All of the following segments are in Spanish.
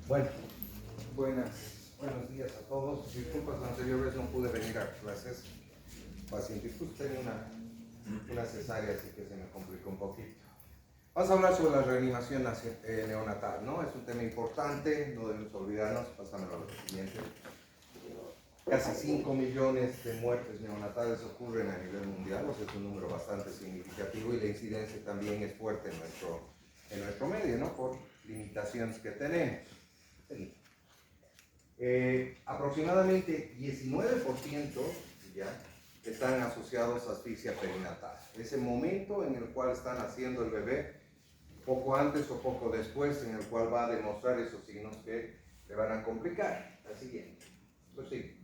Bueno, buenos días a todos. Disculpas, anteriores no pude venir a clases. Paciente, pues tenía una cesárea, así que se me complicó un poquito. Vamos a hablar sobre la reanimación neonatal, ¿no? Es un tema importante, no debemos olvidarnos. Pásamelo a lo siguiente. Casi 5 millones de muertes neonatales ocurren a nivel mundial, o sea, es un número bastante significativo, y la incidencia también es fuerte en nuestro medio, ¿no? Por limitaciones que tenemos. Aproximadamente 19% ya están asociados a asfixia perinatal. Ese momento en el cual está naciendo el bebé, poco antes o poco después, en el cual va a demostrar esos signos que le van a complicar. La siguiente. Pues sí.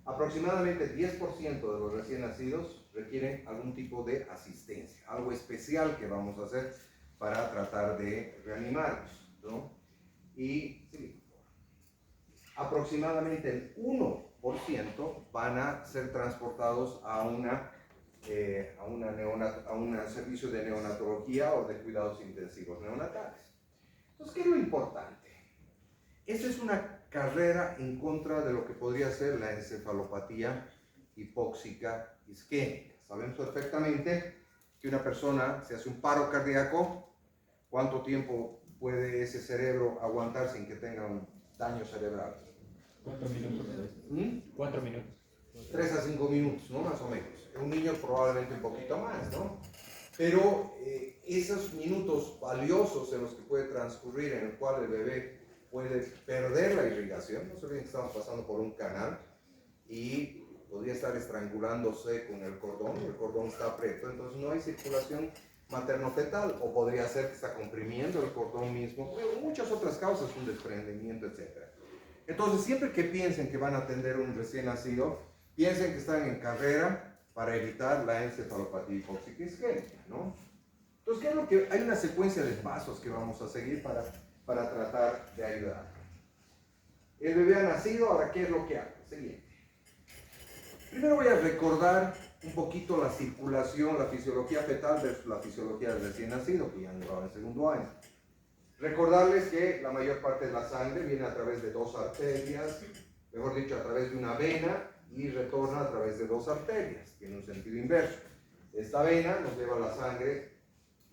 Aproximadamente 10% de los recién nacidos requieren algún tipo de asistencia, algo especial que vamos a hacer para tratar de reanimarlos, ¿no? Y sí, aproximadamente el 1% van a ser transportados a un servicio de neonatología o de cuidados intensivos neonatales. Entonces, ¿qué es lo importante? Esta es una carrera en contra de lo que podría ser la encefalopatía hipóxica isquémica. Sabemos perfectamente que una persona se hace un paro cardíaco, ¿cuánto tiempo puede ese cerebro aguantar sin que tenga un daño cerebral? 4 minutos. 4 minutos. 3 a 5 minutos, ¿no? Más o menos. Un niño probablemente un poquito más, ¿no? Pero esos minutos valiosos en los que puede transcurrir, en el cual el bebé puede perder la irrigación, no se olviden que estamos pasando por un canal y podría estar estrangulándose con el cordón está aprieto, entonces no hay circulación materno-fetal, o podría ser que está comprimiendo el cordón mismo, pero muchas otras causas, un desprendimiento, etc. Entonces, siempre que piensen que van a atender a un recién nacido, piensen que están en carrera para evitar la encefalopatía hipóxica isquémica, ¿no? Entonces, ¿qué es lo que hay? Una secuencia de pasos que vamos a seguir para tratar de ayudar. El bebé ha nacido, ahora, ¿qué es lo que hago? Siguiente. Primero voy a recordar un poquito la circulación, la fisiología fetal versus la fisiología del recién nacido, que ya han llevado en segundo año. Recordarles que la mayor parte de la sangre viene a través de dos arterias, mejor dicho, a través de una vena, y retorna a través de dos arterias, tiene un sentido inverso. Esta vena nos lleva la sangre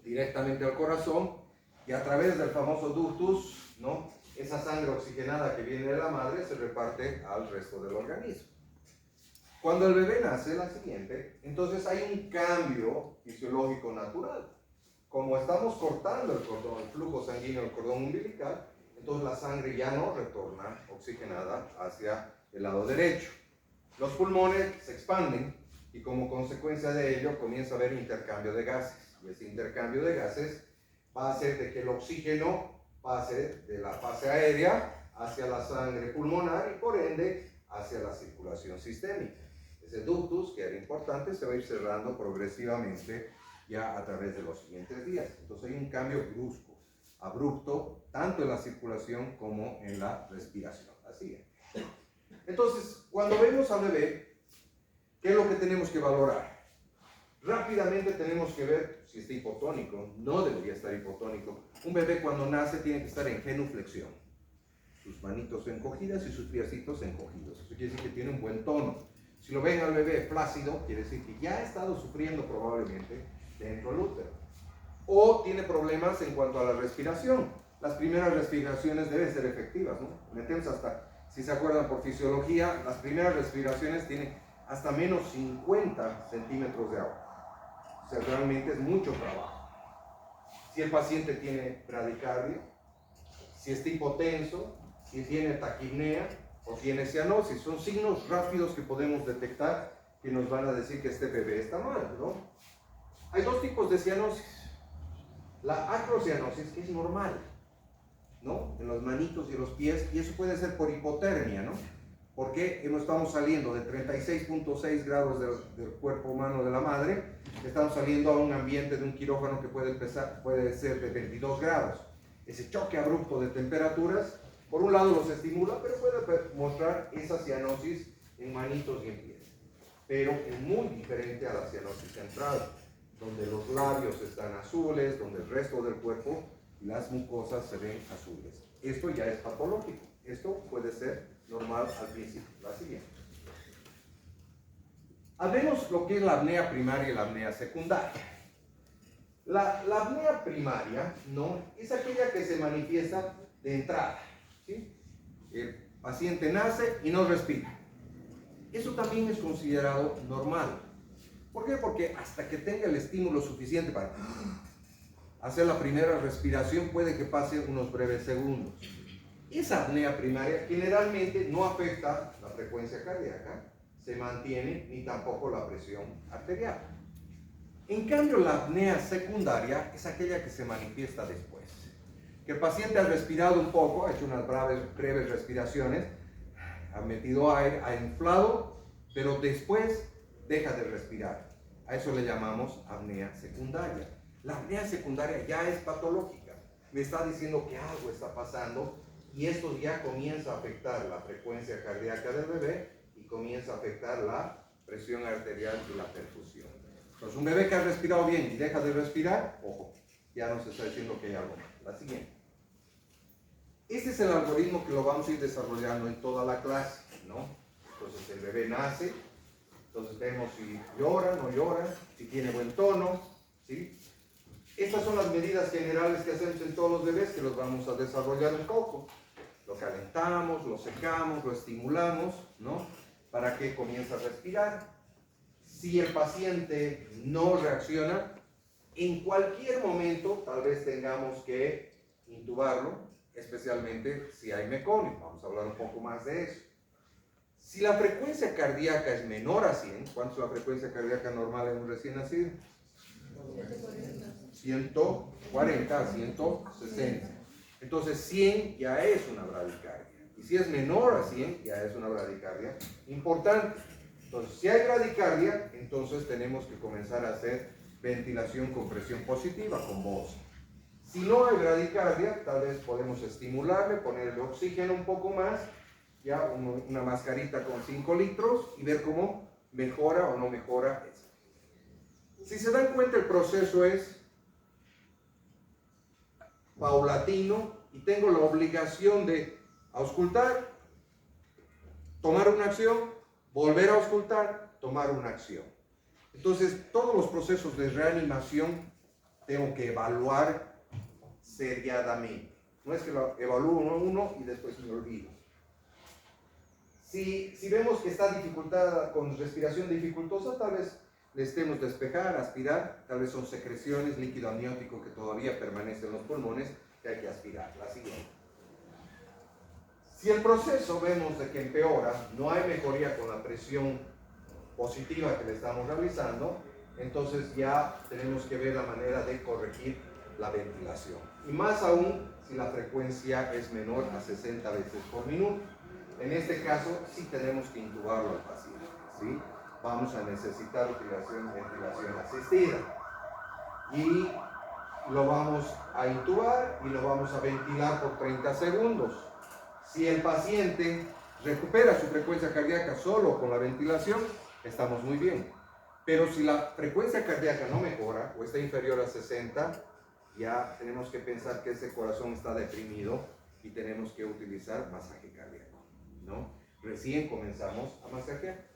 directamente al corazón, y a través del famoso ductus, ¿no? Esa sangre oxigenada que viene de la madre se reparte al resto del organismo. Cuando el bebé nace, la siguiente, entonces hay un cambio fisiológico natural. Como estamos cortando el cordón, el flujo sanguíneo del cordón umbilical, entonces la sangre ya no retorna oxigenada hacia el lado derecho. Los pulmones se expanden y como consecuencia de ello comienza a haber intercambio de gases. Y ese intercambio de gases va a hacer de que el oxígeno pase de la fase aérea hacia la sangre pulmonar y por ende hacia la circulación sistémica. Ese ductus, que era importante, se va a ir cerrando progresivamente ya a través de los siguientes días. Entonces hay un cambio brusco, abrupto, tanto en la circulación como en la respiración. Así es. Entonces, cuando vemos al bebé, ¿qué es lo que tenemos que valorar? Rápidamente tenemos que ver si está hipotónico. No debería estar hipotónico. Un bebé cuando nace tiene que estar en genuflexión. Sus manitos encogidas y sus piecitos encogidos. Eso quiere decir que tiene un buen tono. Si lo ven al bebé flácido, quiere decir que ya ha estado sufriendo probablemente dentro del útero. O tiene problemas en cuanto a la respiración. Las primeras respiraciones deben ser efectivas, ¿no? Metemos hasta, si se acuerdan por fisiología, las primeras respiraciones tienen hasta menos 50 centímetros de agua. O sea, realmente es mucho trabajo. Si el paciente tiene bradicardia, si está hipotenso, si tiene taquipnea o tiene cianosis, son signos rápidos que podemos detectar que nos van a decir que este bebé está mal, ¿no? Hay dos tipos de cianosis. La acrocianosis, que es normal, ¿no? En los manitos y los pies, y eso puede ser por hipotermia, ¿no? Porque estamos saliendo de 36.6 grados del cuerpo humano de la madre, estamos saliendo a un ambiente de un quirófano que puede ser de 22 grados. Ese choque abrupto de temperaturas, por un lado los estimula, pero puede mostrar esa cianosis en manitos y en pies. Pero es muy diferente a la cianosis central, donde los labios están azules, donde el resto del cuerpo y las mucosas se ven azules. Esto ya es patológico. Esto puede ser normal al principio. La siguiente. Hablemos lo que es la apnea primaria y la apnea secundaria. La apnea primaria, ¿no?, es aquella que se manifiesta de entrada, ¿sí? El paciente nace y no respira. Eso también es considerado normal. ¿Por qué? Porque hasta que tenga el estímulo suficiente para hacer la primera respiración puede que pase unos breves segundos. Esa apnea primaria generalmente no afecta la frecuencia cardíaca, se mantiene, ni tampoco la presión arterial. En cambio, la apnea secundaria es aquella que se manifiesta después. Que el paciente ha respirado un poco, ha hecho unas breves respiraciones, ha metido aire, ha inflado, pero después deja de respirar. A eso le llamamos apnea secundaria. La apnea secundaria ya es patológica. Me está diciendo que algo está pasando y esto ya comienza a afectar la frecuencia cardíaca del bebé y comienza a afectar la presión arterial y la perfusión. Entonces, un bebé que ha respirado bien y deja de respirar, ojo, ya nos está diciendo que hay algo más. La siguiente. Este es el algoritmo que lo vamos a ir desarrollando en toda la clase, ¿no? Entonces, el bebé nace, entonces vemos si llora, no llora, si tiene buen tono, ¿sí? Estas son las medidas generales que hacemos en todos los bebés, que los vamos a desarrollar un poco. Lo calentamos, lo secamos, lo estimulamos, ¿no?, para que comience a respirar. Si el paciente no reacciona, en cualquier momento tal vez tengamos que intubarlo, especialmente si hay meconio. Vamos a hablar un poco más de eso. Si la frecuencia cardíaca es menor a 100, ¿cuánto es la frecuencia cardíaca normal en un recién nacido? 140 a 160. Entonces 100 ya es una bradicardia. Y si es menor a 100, ya es una bradicardia importante. Entonces, si hay bradicardia, entonces tenemos que comenzar a hacer ventilación con presión positiva, con bolsa. Si no hay bradicardia, tal vez podemos estimularle, ponerle oxígeno un poco más, ya una mascarita con 5 litros y ver cómo mejora o no mejora eso. Si se dan cuenta, el proceso es paulatino y tengo la obligación de auscultar, tomar una acción, volver a auscultar, tomar una acción. Entonces, todos los procesos de reanimación tengo que evaluar seriadamente. No es que lo evalúo uno y después me olvido. Si vemos que está dificultada con respiración dificultosa, tal vez le estemos despejar, aspirar, tal vez son secreciones, líquido amniótico que todavía permanece en los pulmones, que hay que aspirar. La siguiente. Si el proceso vemos de que empeora, no hay mejoría con la presión positiva que le estamos realizando, entonces ya tenemos que ver la manera de corregir la ventilación. Y más aún si la frecuencia es menor a 60 veces por minuto. En este caso sí tenemos que intubarlo al paciente, ¿sí? Vamos a necesitar ventilación asistida. Y lo vamos a intubar y lo vamos a ventilar por 30 segundos. Si el paciente recupera su frecuencia cardíaca solo con la ventilación, estamos muy bien. Pero si la frecuencia cardíaca no mejora o está inferior a 60, ya tenemos que pensar que ese corazón está deprimido y tenemos que utilizar masaje cardíaco, ¿no? Recién comenzamos a masajear.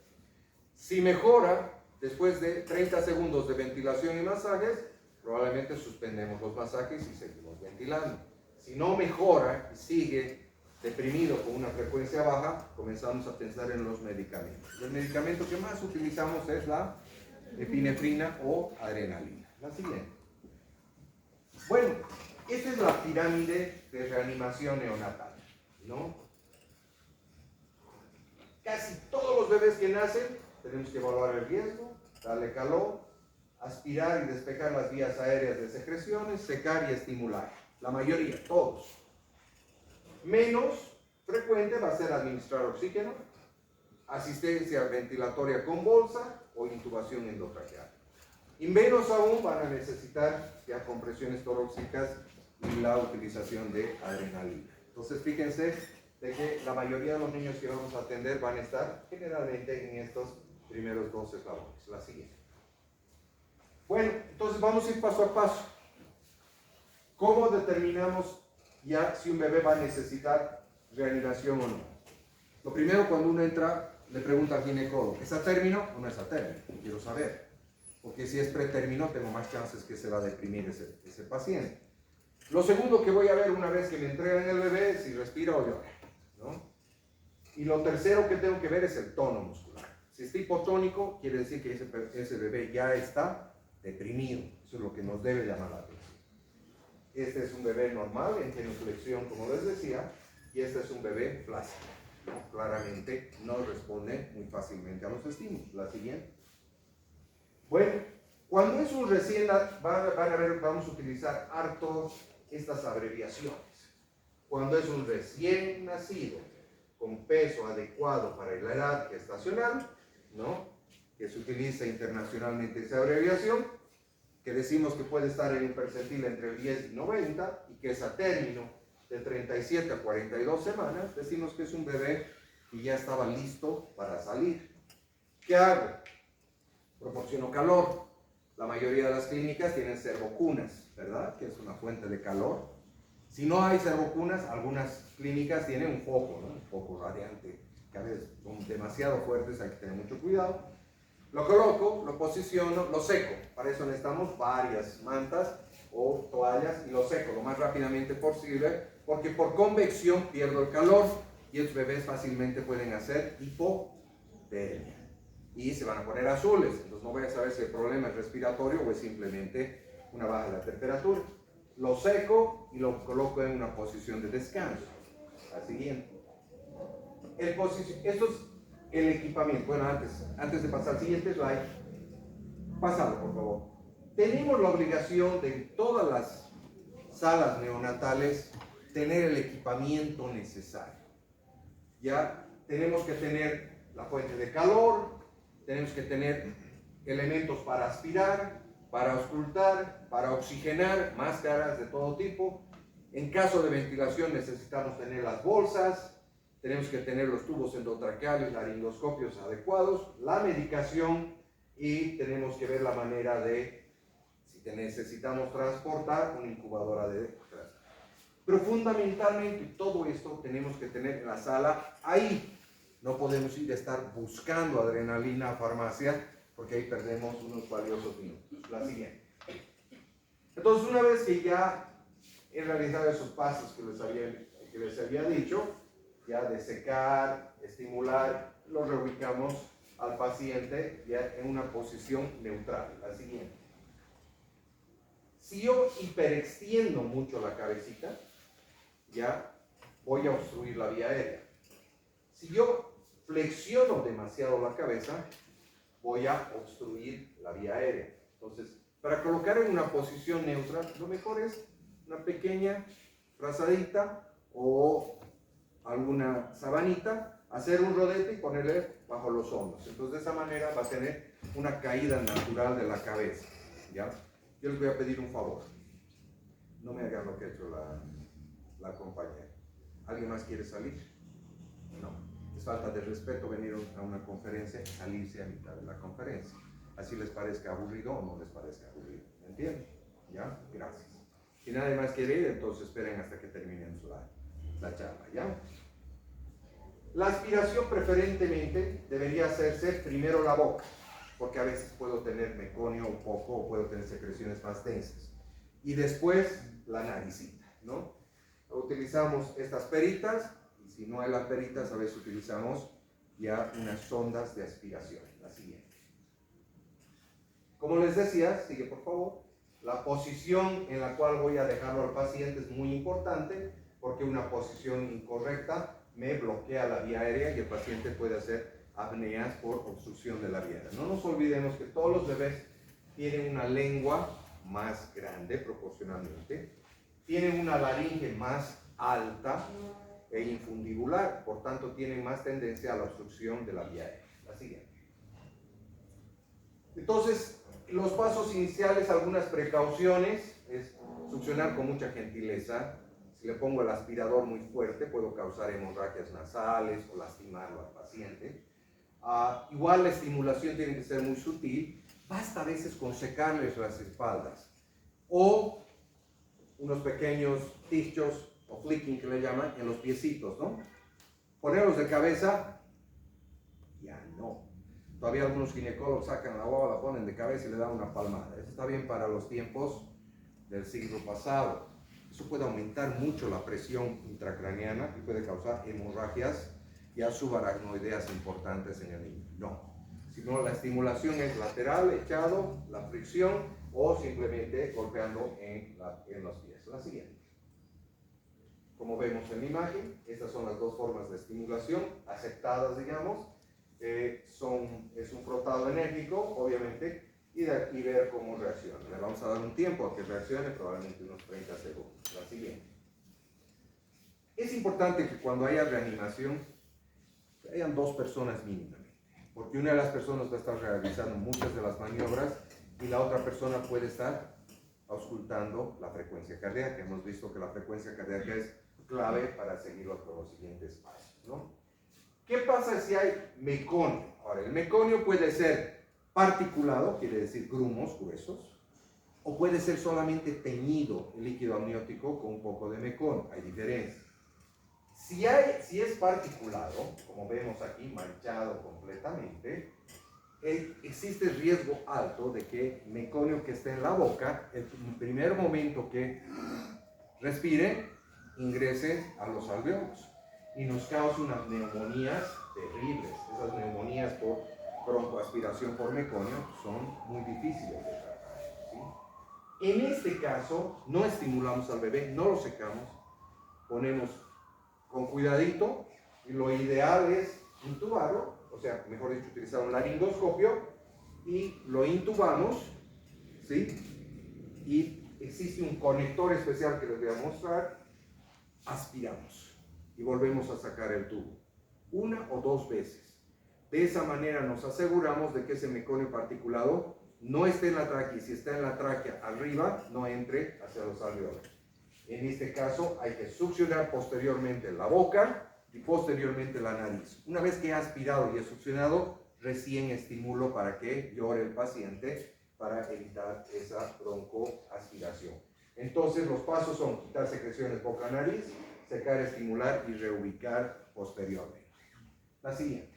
Si mejora, después de 30 segundos de ventilación y masajes, probablemente suspendemos los masajes y seguimos ventilando. Si no mejora y sigue deprimido con una frecuencia baja, comenzamos a pensar en los medicamentos. El medicamento que más utilizamos es la epinefrina o adrenalina. La siguiente. Bueno, esta es la pirámide de reanimación neonatal, ¿no? Casi todos los bebés que nacen tenemos que evaluar el riesgo, darle calor, aspirar y despejar las vías aéreas de secreciones, secar y estimular. La mayoría, todos. Menos frecuente va a ser administrar oxígeno, asistencia ventilatoria con bolsa o intubación endotraqueal. Y menos aún van a necesitar ya compresiones torácicas y la utilización de adrenalina. Entonces fíjense de que la mayoría de los niños que vamos a atender van a estar generalmente en estos primeros dos eslabones. La siguiente. Bueno, entonces vamos a ir paso a paso. ¿Cómo determinamos ya si un bebé va a necesitar reanimación o no? Lo primero, cuando uno entra, le pregunta al ginecólogo, ¿es a término o no es a término? Quiero saber, porque si es pretérmino, tengo más chances que se va a deprimir ese paciente. Lo segundo que voy a ver una vez que me entregan el bebé es si respira o llora, ¿no? Y lo tercero que tengo que ver es el tono muscular. Si está hipotónico, quiere decir que ese bebé ya está deprimido. Eso es lo que nos debe llamar la atención. Este es un bebé normal, en genuflexión, como les decía, y este es un bebé flácido. Claramente no responde muy fácilmente a los estímulos. La siguiente. Bueno, cuando es un recién, van a ver, vamos a utilizar harto estas abreviaciones. Cuando es un recién nacido con peso adecuado para la edad gestacional, ¿no? Que se utiliza internacionalmente esa abreviación, que decimos que puede estar en un percentil entre 10 y 90 y que es a término de 37 a 42 semanas, decimos que es un bebé que ya estaba listo para salir. ¿Qué hago? Proporciono calor. La mayoría de las clínicas tienen servocunas, ¿verdad? Que es una fuente de calor. Si no hay servocunas, algunas clínicas tienen un foco, ¿no? Un foco radiante, que a veces son demasiado fuertes, hay que tener mucho cuidado. Lo coloco, lo posiciono, lo seco. Para eso necesitamos varias mantas o toallas y lo seco lo más rápidamente posible, porque por convección pierdo el calor y los bebés fácilmente pueden hacer hipotermia y se van a poner azules. Entonces no voy a saber si el problema es respiratorio o es simplemente una baja de la temperatura. Lo seco y lo coloco en una posición de descanso. La siguiente. Esto es el equipamiento. Bueno, antes de pasar al siguiente slide, pásalo por favor. Tenemos la obligación de en todas las salas neonatales tener el equipamiento necesario. Ya tenemos que tener la fuente de calor, tenemos que tener elementos para aspirar, para auscultar, para oxigenar, máscaras de todo tipo. En caso de ventilación necesitamos tener las bolsas, tenemos que tener los tubos endotraqueales, laringoscopios adecuados, la medicación y tenemos que ver la manera de, si necesitamos transportar, una incubadora de transporte. Pero fundamentalmente todo esto tenemos que tener en la sala ahí. No podemos ir a estar buscando adrenalina a farmacia porque ahí perdemos unos valiosos minutos. La siguiente. Entonces, una vez que ya he realizado esos pasos que les había dicho, ya de secar, estimular, lo reubicamos al paciente ya en una posición neutral. La siguiente. Si yo hiperextiendo mucho la cabecita, ya voy a obstruir la vía aérea. Si yo flexiono demasiado la cabeza, voy a obstruir la vía aérea. Entonces, para colocar en una posición neutra, lo mejor es una pequeña frazadita o alguna sabanita, hacer un rodete y ponerle bajo los hombros. Entonces, de esa manera va a tener una caída natural de la cabeza. ¿Ya? Yo les voy a pedir un favor. No me hagan lo que ha hecho la compañera. ¿Alguien más quiere salir? No. Es falta de respeto venir a una conferencia y salirse a mitad de la conferencia. Así les parezca aburrido o no les parezca aburrido. ¿Me entienden? ¿Ya? Gracias. Si nadie más quiere ir, entonces esperen hasta que terminen la charla. ¿Ya? La aspiración preferentemente debería hacerse primero la boca, porque a veces puedo tener meconio un poco o puedo tener secreciones más densas. Y después la naricita, ¿no? Utilizamos estas peritas, y si no hay las peritas, a veces utilizamos ya unas sondas de aspiración. La siguiente. Como les decía, sigue por favor, la posición en la cual voy a dejarlo al paciente es muy importante, porque una posición incorrecta me bloquea la vía aérea y el paciente puede hacer apneas por obstrucción de la vía aérea. No nos olvidemos que todos los bebés tienen una lengua más grande proporcionalmente, tienen una laringe más alta e infundibular, por tanto tienen más tendencia a la obstrucción de la vía aérea. La siguiente. Entonces, los pasos iniciales, algunas precauciones, es succionar con mucha gentileza. Si le pongo el aspirador muy fuerte, puedo causar hemorragias nasales o lastimarlo al paciente. Igual la estimulación tiene que ser muy sutil. Basta a veces con secarles las espaldas. O unos pequeños tichos o flicking que le llaman en los piecitos, ¿no? Ponerlos de cabeza, ya no. Todavía algunos ginecólogos sacan la guava, la ponen de cabeza y le dan una palmada. Eso está bien para los tiempos del siglo pasado. Eso puede aumentar mucho la presión intracraneana y puede causar hemorragias ya subaracnoideas importantes en el niño. No. Sino la estimulación es lateral, echado, la fricción o simplemente golpeando en los pies. La siguiente. Como vemos en la imagen, estas son las dos formas de estimulación aceptadas, digamos. Es un frotado enérgico, obviamente, y de aquí ver cómo reacciona. Le vamos a dar un tiempo a que reaccione, probablemente unos 30 segundos. La siguiente. Es importante que cuando haya reanimación, hayan dos personas mínimamente, porque una de las personas va a estar realizando muchas de las maniobras y la otra persona puede estar auscultando la frecuencia cardíaca. Hemos visto que la frecuencia cardíaca es clave para seguirlo por los siguientes pasos, ¿no? ¿Qué pasa si hay meconio? Ahora, el meconio puede ser particulado, quiere decir grumos, gruesos, o puede ser solamente teñido el líquido amniótico con un poco de meconio. Hay diferencia. Si es particulado, como vemos aquí, manchado completamente, existe riesgo alto de que meconio que esté en la boca, el primer momento que respire, ingrese a los alveolos y nos cause unas neumonías terribles. Esas neumonías por broncoaspiración por meconio son muy difíciles de tratar, ¿sí? En este caso, no estimulamos al bebé, no lo secamos, ponemos con cuidadito, y lo ideal es intubarlo, o sea, mejor dicho, utilizar un laringoscopio y lo intubamos, ¿sí? Y existe un conector especial que les voy a mostrar. Aspiramos y volvemos a sacar el tubo, una o dos veces. De esa manera nos aseguramos de que ese meconio particulado no esté en la tráquea, y si está en la tráquea arriba, no entre hacia los alveolos. En este caso hay que succionar posteriormente la boca y posteriormente la nariz. Una vez que ha aspirado y ha succionado, recién estimulo para que llore el paciente para evitar esa broncoaspiración. Entonces los pasos son quitar secreciones boca-nariz, secar, estimular y reubicar posteriormente. La siguiente.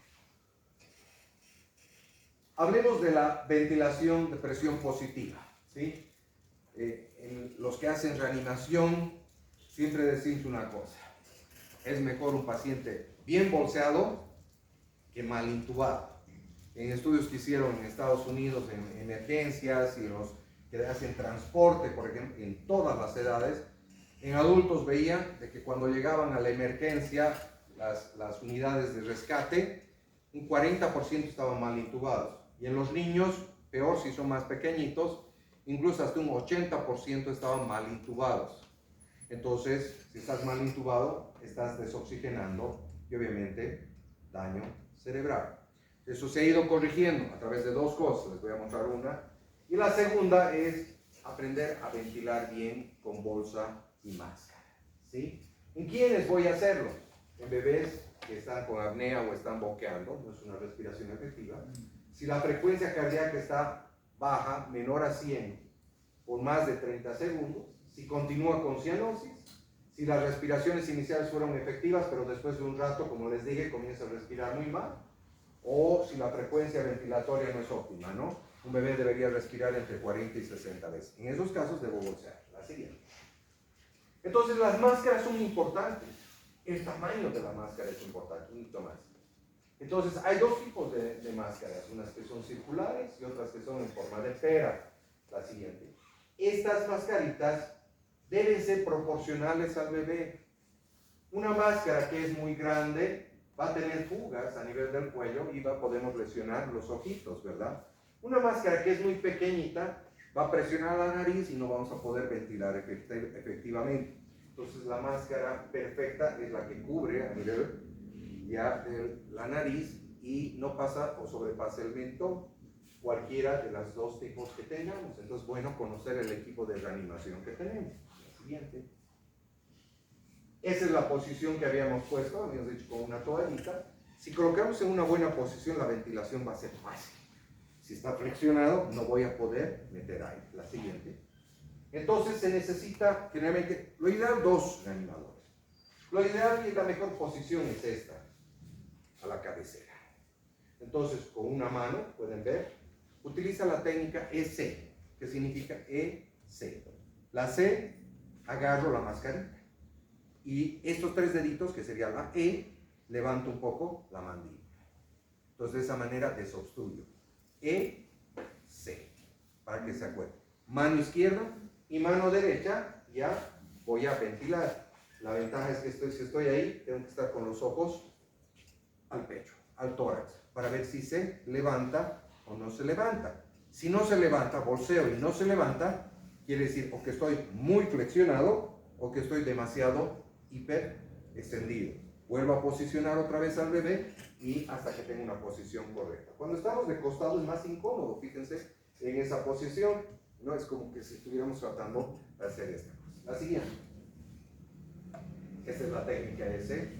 Hablemos de la ventilación de presión positiva, ¿sí? En los que hacen reanimación, siempre decimos una cosa: es mejor un paciente bien bolseado que mal intubado. En estudios que hicieron en Estados Unidos en emergencias y los que hacen transporte, por ejemplo, en todas las edades, en adultos veían de que cuando llegaban a la emergencia las unidades de rescate, un 40% estaban mal intubados, y en los niños, peor si son más pequeñitos, incluso hasta un 80% estaban mal intubados. Entonces, si estás mal intubado, estás desoxigenando y obviamente daño cerebral. Eso se ha ido corrigiendo a través de dos cosas, les voy a mostrar una. Y la segunda es aprender a ventilar bien con bolsa y máscara, ¿sí? ¿En quiénes voy a hacerlo? En bebés que están con apnea o están boqueando, no es una respiración efectiva. Si la frecuencia cardíaca está baja, menor a 100, por más de 30 segundos, si continúa con cianosis, si las respiraciones iniciales fueron efectivas, pero después de un rato, como les dije, comienza a respirar muy mal, o si la frecuencia ventilatoria no es óptima, ¿no? Un bebé debería respirar entre 40 y 60 veces. En esos casos debo bolsear. La siguiente. Entonces las máscaras son importantes. El tamaño de la máscara es importante, un poquito más. Entonces hay dos tipos de máscaras, unas que son circulares y otras que son en forma de pera. La siguiente. Estas mascaritas deben ser proporcionales al bebé. Una máscara que es muy grande va a tener fugas a nivel del cuello y podemos lesionar los ojitos, ¿verdad? Una máscara que es muy pequeñita va a presionar la nariz y no vamos a poder ventilar efectivamente. Entonces la máscara perfecta es la que cubre a nivel ya de la nariz y no pasa o sobrepasa el mentón, cualquiera de los dos tipos que tengamos. Entonces, bueno, conocer el equipo de reanimación que tenemos. La siguiente. Esa es la posición que habíamos puesto, habíamos dicho con una toallita. Si colocamos en una buena posición, la ventilación va a ser fácil. Si está flexionado, no voy a poder meter aire. La siguiente. Entonces se necesita generalmente, lo ideal, 2 reanimadores. Lo ideal y la mejor posición es esta, a la cabecera. Entonces, con una mano, pueden ver, utiliza la técnica EC, que significa EC. La C, agarro la mascarita. Y estos 3 deditos, que sería la E, levanto un poco la mandíbula. Entonces, de esa manera desobstruyo. E, C, para que se acuerden. Mano izquierda y mano derecha, ya voy a ventilar. La ventaja es que si estoy ahí, tengo que estar con los ojos al pecho, al tórax, para ver si se levanta o no se levanta. Si no se levanta, bolseo y no se levanta, quiere decir o que estoy muy flexionado o que estoy demasiado hiper extendido. Vuelvo a posicionar otra vez al bebé y hasta que tenga una posición correcta. Cuando estamos de costado es más incómodo, fíjense en esa posición, no es como que si estuviéramos tratando de hacer esta cosa. La siguiente. Esta es la técnica S.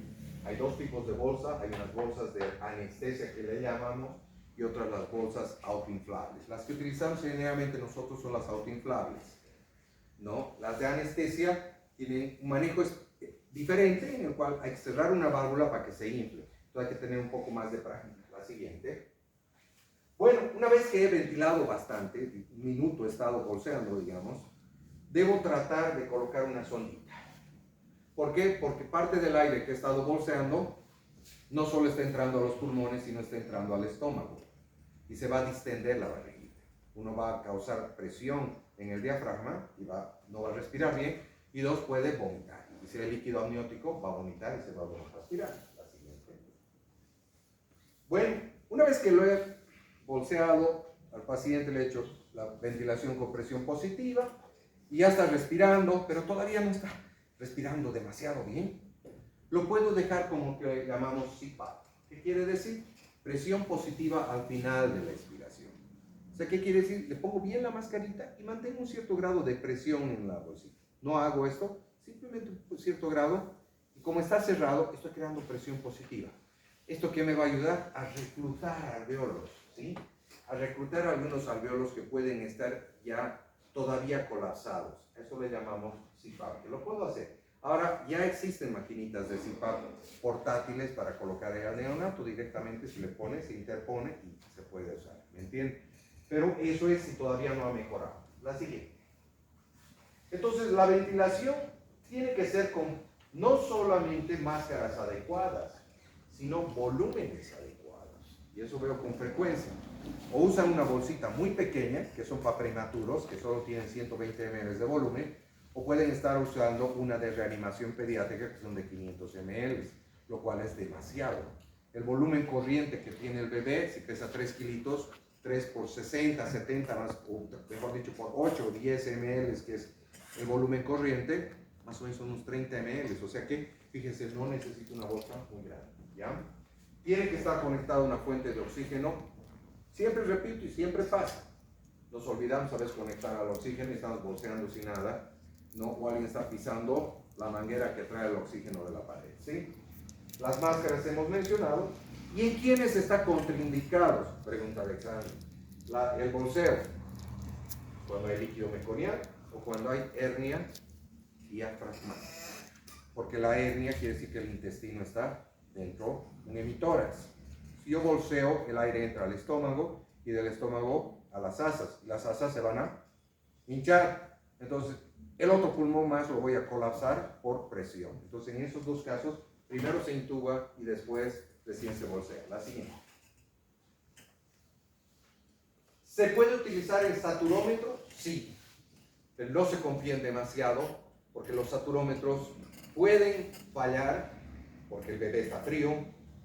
Hay 2 tipos de bolsa, hay unas bolsas de anestesia que le llamamos y otras las bolsas autoinflables. Las que utilizamos generalmente nosotros son las autoinflables, ¿no? Las de anestesia tienen un manejo diferente en el cual hay que cerrar una válvula para que se infle. Entonces hay que tener un poco más de práctica. La siguiente. Bueno, una vez que he ventilado bastante, un minuto he estado bolseando, digamos, debo tratar de colocar una sondita. ¿Por qué? Porque parte del aire que he estado bolseando no solo está entrando a los pulmones, sino está entrando al estómago. Y se va a distender la barriguita. Uno va a causar presión en el diafragma y no va a respirar bien. Y 2, puede vomitar. Y si hay líquido amniótico, va a vomitar y se va a transpirar. La siguiente. Bueno, una vez que lo he bolseado, al paciente le he hecho la ventilación con presión positiva y ya está respirando, pero todavía no está respirando demasiado bien. Lo puedo dejar como que llamamos CPAP. ¿Qué quiere decir? Presión positiva al final de la expiración. O sea, ¿qué quiere decir? Le pongo bien la mascarita y mantengo un cierto grado de presión en la bolsita. No hago esto, simplemente un cierto grado. Y como está cerrado, estoy creando presión positiva. ¿Esto qué me va a ayudar? A reclutar alveolos, ¿sí? A reclutar algunos alveolos que pueden estar ya todavía colapsados. Eso le llamamos CPAP, que lo puedo hacer. Ahora, ya existen maquinitas de CPAP portátiles para colocar al neonato directamente, se le pone, se interpone y se puede usar, ¿me entienden? Pero eso es si todavía no ha mejorado. La siguiente. Entonces, la ventilación tiene que ser con no solamente máscaras adecuadas, sino volúmenes adecuados. Y eso veo con frecuencia. O usan una bolsita muy pequeña, que son para prematuros, que solo tienen 120 ml de volumen, o pueden estar usando una de reanimación pediátrica, que son de 500 ml, lo cual es demasiado. El volumen corriente que tiene el bebé, si pesa 3 kilitos, 3 por 60, 70, más, o mejor dicho, por 8 o 10 ml, que es el volumen corriente, más o menos son unos 30 ml. O sea que, fíjense, no necesito una bolsa muy grande, ¿ya? Tiene que estar conectada a una fuente de oxígeno. Siempre repito y siempre pasa. Nos olvidamos a veces conectar al oxígeno y estamos bolseando sin nada, ¿no? O alguien está pisando la manguera que trae el oxígeno de la pared, ¿sí? Las máscaras hemos mencionado. ¿Y en quiénes está contraindicados? Pregunta Alexander. El bolseo, cuando hay líquido meconial o cuando hay hernia diafragmática. Porque la hernia quiere decir que el intestino está dentro de un hemitórax. Si yo bolseo, el aire entra al estómago y del estómago a las asas. Las asas se van a hinchar. Entonces, el otro pulmón más lo voy a colapsar por presión. Entonces, en esos 2 casos, primero se intuba y después recién se bolsea. La siguiente. ¿Se puede utilizar el saturómetro? Sí. Pero no se confíen demasiado porque los saturómetros pueden fallar porque el bebé está frío,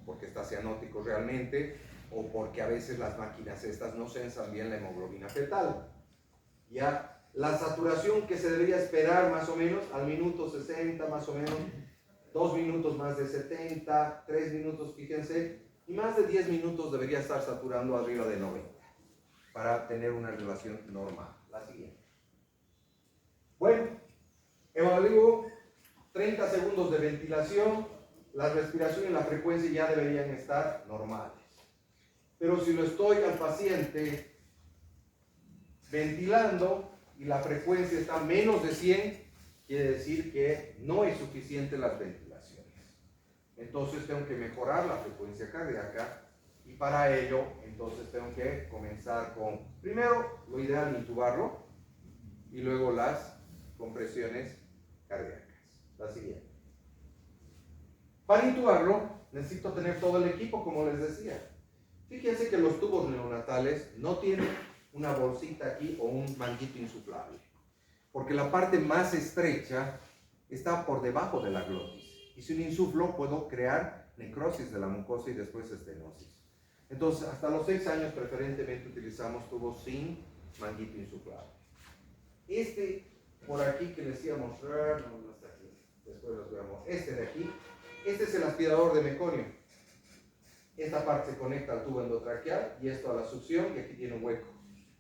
porque está cianótico realmente, o porque a veces las máquinas estas no censan bien la hemoglobina fetal. Ya, la saturación que se debería esperar más o menos al minuto 60, más o menos, 2 minutos más de 70, 3 minutos, fíjense, y más de 10 minutos debería estar saturando arriba de 90 para tener una relación normal. La siguiente. Bueno, evalúo 30 segundos de ventilación, la respiración y la frecuencia ya deberían estar normales. Pero si lo estoy al paciente ventilando, y la frecuencia está menos de 100, quiere decir que no es suficiente las ventilaciones. Entonces tengo que mejorar la frecuencia cardíaca y para ello entonces tengo que comenzar con, primero, lo ideal, intubarlo y luego las compresiones cardíacas. La siguiente. Para intubarlo necesito tener todo el equipo, como les decía. Fíjense que los tubos neonatales no tienen una bolsita aquí o un manguito insuflable, porque la parte más estrecha está por debajo de la glotis. Y si un insuflo puedo crear necrosis de la mucosa y después estenosis. Entonces, hasta los 6 años preferentemente utilizamos tubos sin manguito insuflable. Este por aquí que les iba a mostrar, no está aquí, después los veamos. Este de aquí, este es el aspirador de meconio. Esta parte se conecta al tubo endotraqueal y esto a la succión y aquí tiene un hueco.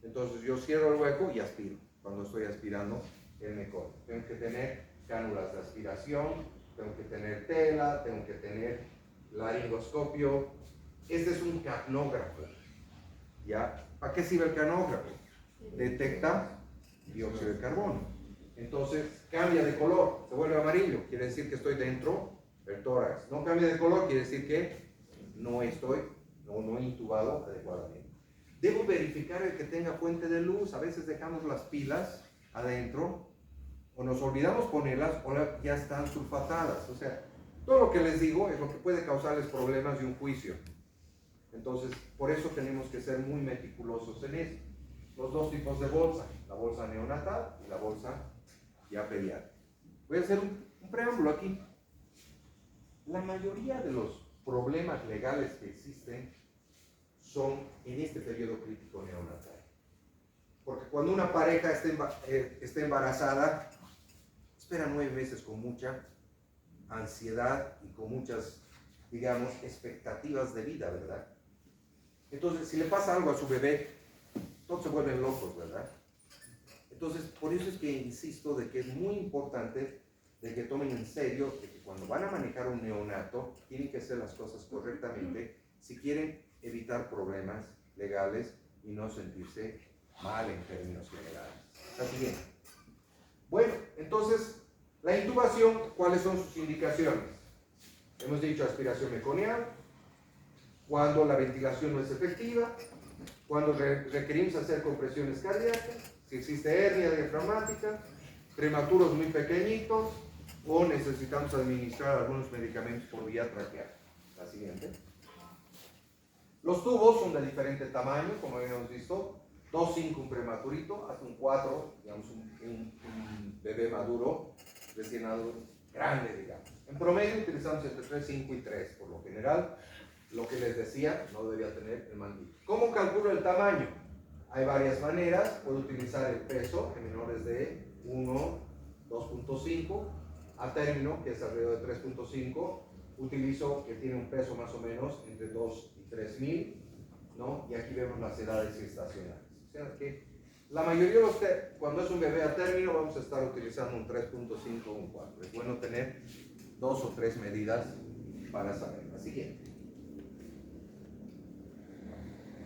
Entonces yo cierro el hueco y aspiro cuando estoy aspirando el meconio. Tengo que tener cánulas de aspiración, tengo que tener tela, tengo que tener laringoscopio. Este es un capnógrafo. ¿Ya? ¿Para qué sirve el capnógrafo? Detecta dióxido de carbono. Entonces cambia de color, se vuelve amarillo, quiere decir que estoy dentro del tórax. No cambia de color, quiere decir que no he intubado adecuadamente. Debo verificar el que tenga fuente de luz. A veces dejamos las pilas adentro o nos olvidamos ponerlas o ya están sulfatadas. O sea, todo lo que les digo es lo que puede causarles problemas de un juicio. Entonces, por eso tenemos que ser muy meticulosos en esto. Los dos tipos de bolsa, la bolsa neonatal y la bolsa ya pediátrica. Voy a hacer un preámbulo aquí. La mayoría de los problemas legales que existen son en este periodo crítico neonatal. Porque cuando una pareja está embarazada, espera 9 meses con mucha ansiedad y con muchas, digamos, expectativas de vida, ¿verdad? Entonces, si le pasa algo a su bebé, todos se vuelven locos, ¿verdad? Entonces, por eso es que insisto de que es muy importante de que tomen en serio de que cuando van a manejar un neonato, tienen que hacer las cosas correctamente si quieren evitar problemas legales y no sentirse mal en términos generales. Así bien. Bueno, entonces, la intubación, ¿cuáles son sus indicaciones? Hemos dicho aspiración meconial, cuando la ventilación no es efectiva, cuando requerimos hacer compresiones cardíacas, si existe hernia diafragmática, prematuros muy pequeñitos, o necesitamos administrar algunos medicamentos por vía traqueal. La siguiente. Los tubos son de diferente tamaño, como habíamos visto. 2,5 un prematurito, hasta un 4, digamos un bebé maduro, recién maduro, grande, digamos. En promedio utilizamos entre 3, 5 y 3, por lo general. Lo que les decía, no debería tener el manguito. ¿Cómo calculo el tamaño? Hay varias maneras. Puedo utilizar el peso en menores de 1, 2.5, a término, que es alrededor de 3.5. Utilizo que tiene un peso más o menos entre 2 y 3.000, ¿no? Y aquí vemos las edades gestacionales. O sea que la mayoría de los cuando es un bebé a término, vamos a estar utilizando un 3.5 o un 4. Es bueno tener 2 o 3 medidas para saber. La siguiente.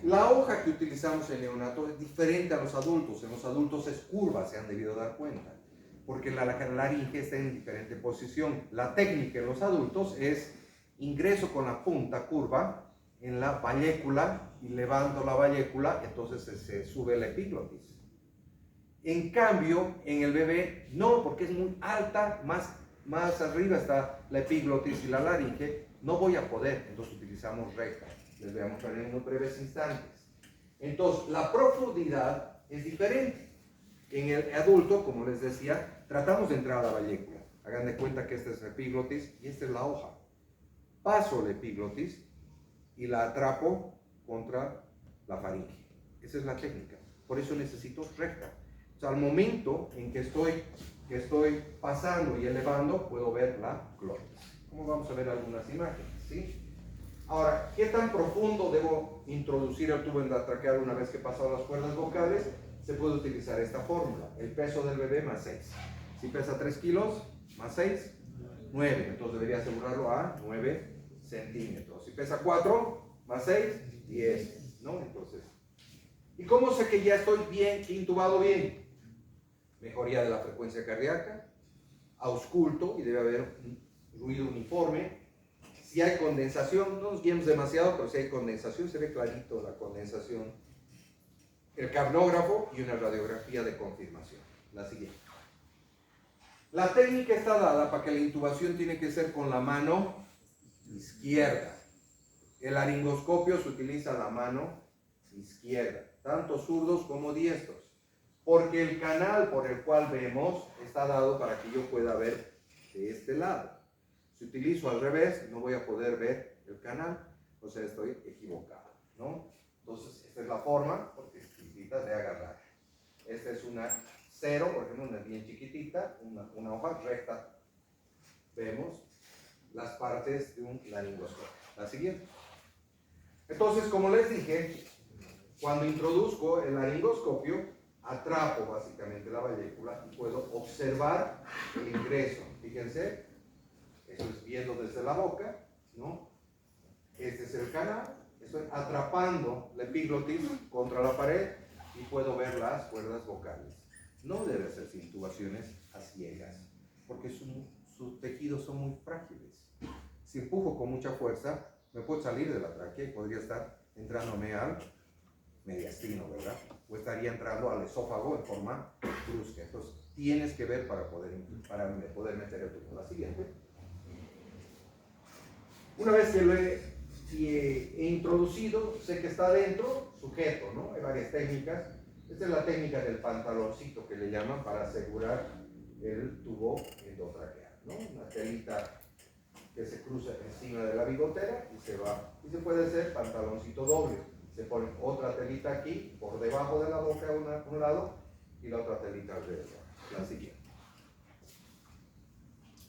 La hoja que utilizamos en neonato es diferente a los adultos. En los adultos es curva, se han debido dar cuenta, porque la laringe está en diferente posición. La técnica en los adultos es ingreso con la punta curva en la vallécula y levanto la vallécula, entonces se sube la epiglotis. En cambio, en el bebé no, porque es muy alta, más arriba está la epiglotis y la laringe, no voy a poder, entonces utilizamos recta. Les voy a mostrar en unos breves instantes. Entonces, la profundidad es diferente. En el adulto, como les decía, tratamos de entrar a la vallécula. Hagan de cuenta que esta es la epiglotis y esta es la hoja. Paso la epiglotis y la atrapo contra la faringe. Esa es la técnica. Por eso necesito recta. O sea, al momento en que estoy pasando y elevando, puedo ver la glotis. Como vamos a ver algunas imágenes, ¿sí? Ahora, ¿qué tan profundo debo introducir el tubo endotraqueal una vez que he pasado las cuerdas vocales? Se puede utilizar esta fórmula. El peso del bebé más 6. Si pesa 3 kilos, más 6, 9. Entonces debería asegurarlo a 9 centímetros. Si pesa 4, más 6, 10. ¿No? Entonces, ¿y cómo sé que ya estoy bien, intubado bien? mejoría de la frecuencia cardíaca, ausculto y debe haber un ruido uniforme. Si hay condensación, no nos guiemos demasiado, pero si hay condensación, se ve clarito la condensación. El capnógrafo y una radiografía de confirmación. La siguiente. La técnica está dada para que la intubación tiene que ser con la mano izquierda. El laringoscopio se utiliza la mano izquierda, tanto zurdos como diestros, porque el canal por el cual vemos está dado para que yo pueda ver de este lado. Si utilizo al revés, no voy a poder ver el canal, o sea, estoy equivocado, ¿no? Entonces, esta es la forma, porque es chiquitita, de agarrar. Esta es una 0, por ejemplo, una bien chiquitita, una hoja recta. Vemos las partes de un laringoscopio. La siguiente. Entonces, como les dije, cuando introduzco el laringoscopio, atrapo básicamente la vallécula y puedo observar el ingreso. Fíjense, eso es viendo desde la boca, ¿no? Este es el canal, estoy atrapando la epiglotis contra la pared y puedo ver las cuerdas vocales. No debe hacerse intubaciones a ciegas, porque sus tejidos son muy frágiles. Si empujo con mucha fuerza, me puedo salir de la tráquea y podría estar entrándome al mediastino, ¿verdad? O estaría entrando al esófago en forma brusca. Entonces, tienes que ver para poder meter el tubo. La siguiente. Una vez que lo he introducido, sé que está dentro, sujeto, ¿no? Hay varias técnicas. Esta es la técnica del pantaloncito que le llaman para asegurar el tubo endotraqueal, ¿no? Una telita que se cruza encima de la bigotera y se va. Y se puede hacer pantaloncito doble. Se pone otra telita aquí, por debajo de la boca a un lado, y la otra telita alrededor. La siguiente.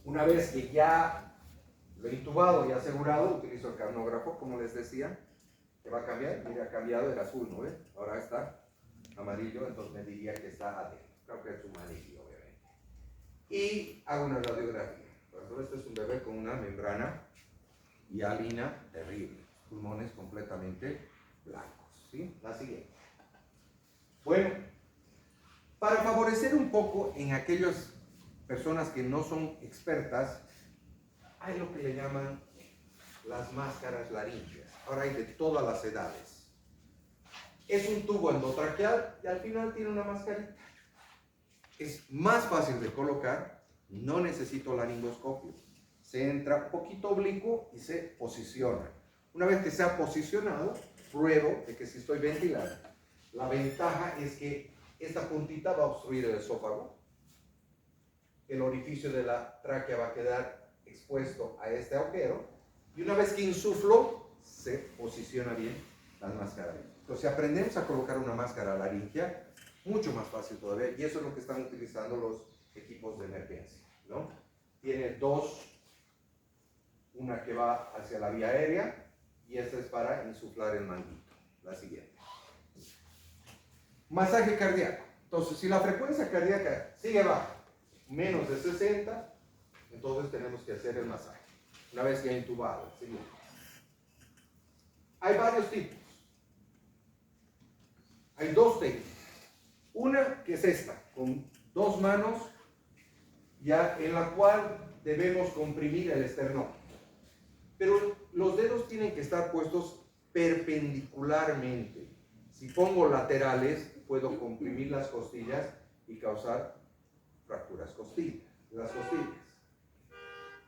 Una vez que ya lo he intubado y asegurado, utilizo el capnógrafo, como les decía, que va a cambiar. Mira, ha cambiado, era azul, ¿no ve? Ahora está amarillo, entonces me diría que está adentro. Creo que es un amarillo, obviamente. Y hago una radiografía. Este es un bebé con una membrana hialina terrible, pulmones completamente blancos, ¿sí? La siguiente. Bueno, para favorecer un poco en aquellas personas que no son expertas, hay lo que le llaman las máscaras laríngeas. Ahora hay de todas las edades. Es un tubo endotraqueal y al final tiene una mascarita. Es más fácil de colocar, no necesito laringoscopio. Se entra un poquito oblicuo y se posiciona. Una vez que se ha posicionado, pruebo de que si estoy ventilando. La ventaja es que esta puntita va a obstruir el esófago. El orificio de la tráquea va a quedar expuesto a este agujero. Y una vez que insuflo, se posiciona bien las máscaras. Entonces, si aprendemos a colocar una máscara laringea, mucho más fácil todavía. Y eso es lo que están utilizando los equipos de emergencia, ¿no? Tiene dos. Una que va hacia la vía aérea y esta es para insuflar el manguito. La siguiente. Masaje cardíaco. Entonces, si la frecuencia cardíaca sigue baja, menos de 60, entonces tenemos que hacer el masaje. Una vez que ha intubado. Siguiente. Hay varios tipos. Hay dos técnicas. Una que es esta, con dos manos, ya en la cual debemos comprimir el esternón. Pero los dedos tienen que estar puestos perpendicularmente. Si pongo laterales, puedo comprimir las costillas y causar fracturas de las costillas.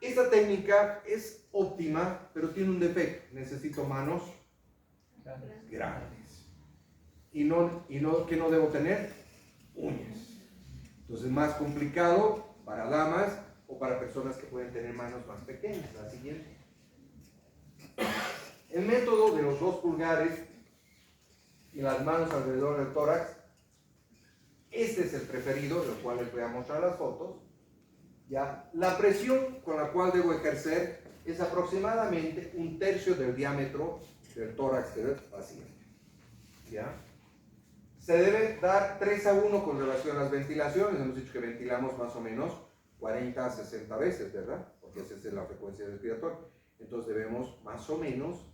Esta técnica es óptima, pero tiene un defecto. Necesito manos grandes. ¿Qué no debo tener? Uñas. Entonces, más complicado para damas o para personas que pueden tener manos más pequeñas. La siguiente. El método de los 2 pulgares y las manos alrededor del tórax, este es el preferido, del cual les voy a mostrar las fotos. ¿Ya? La presión con la cual debo ejercer es aproximadamente 1/3 del diámetro del tórax del paciente. ¿Ya? Se debe dar 3:1 con relación a las ventilaciones. Hemos dicho que ventilamos más o menos 40 a 60 veces, ¿verdad? Porque esa es la frecuencia respiratoria. Entonces debemos más o menos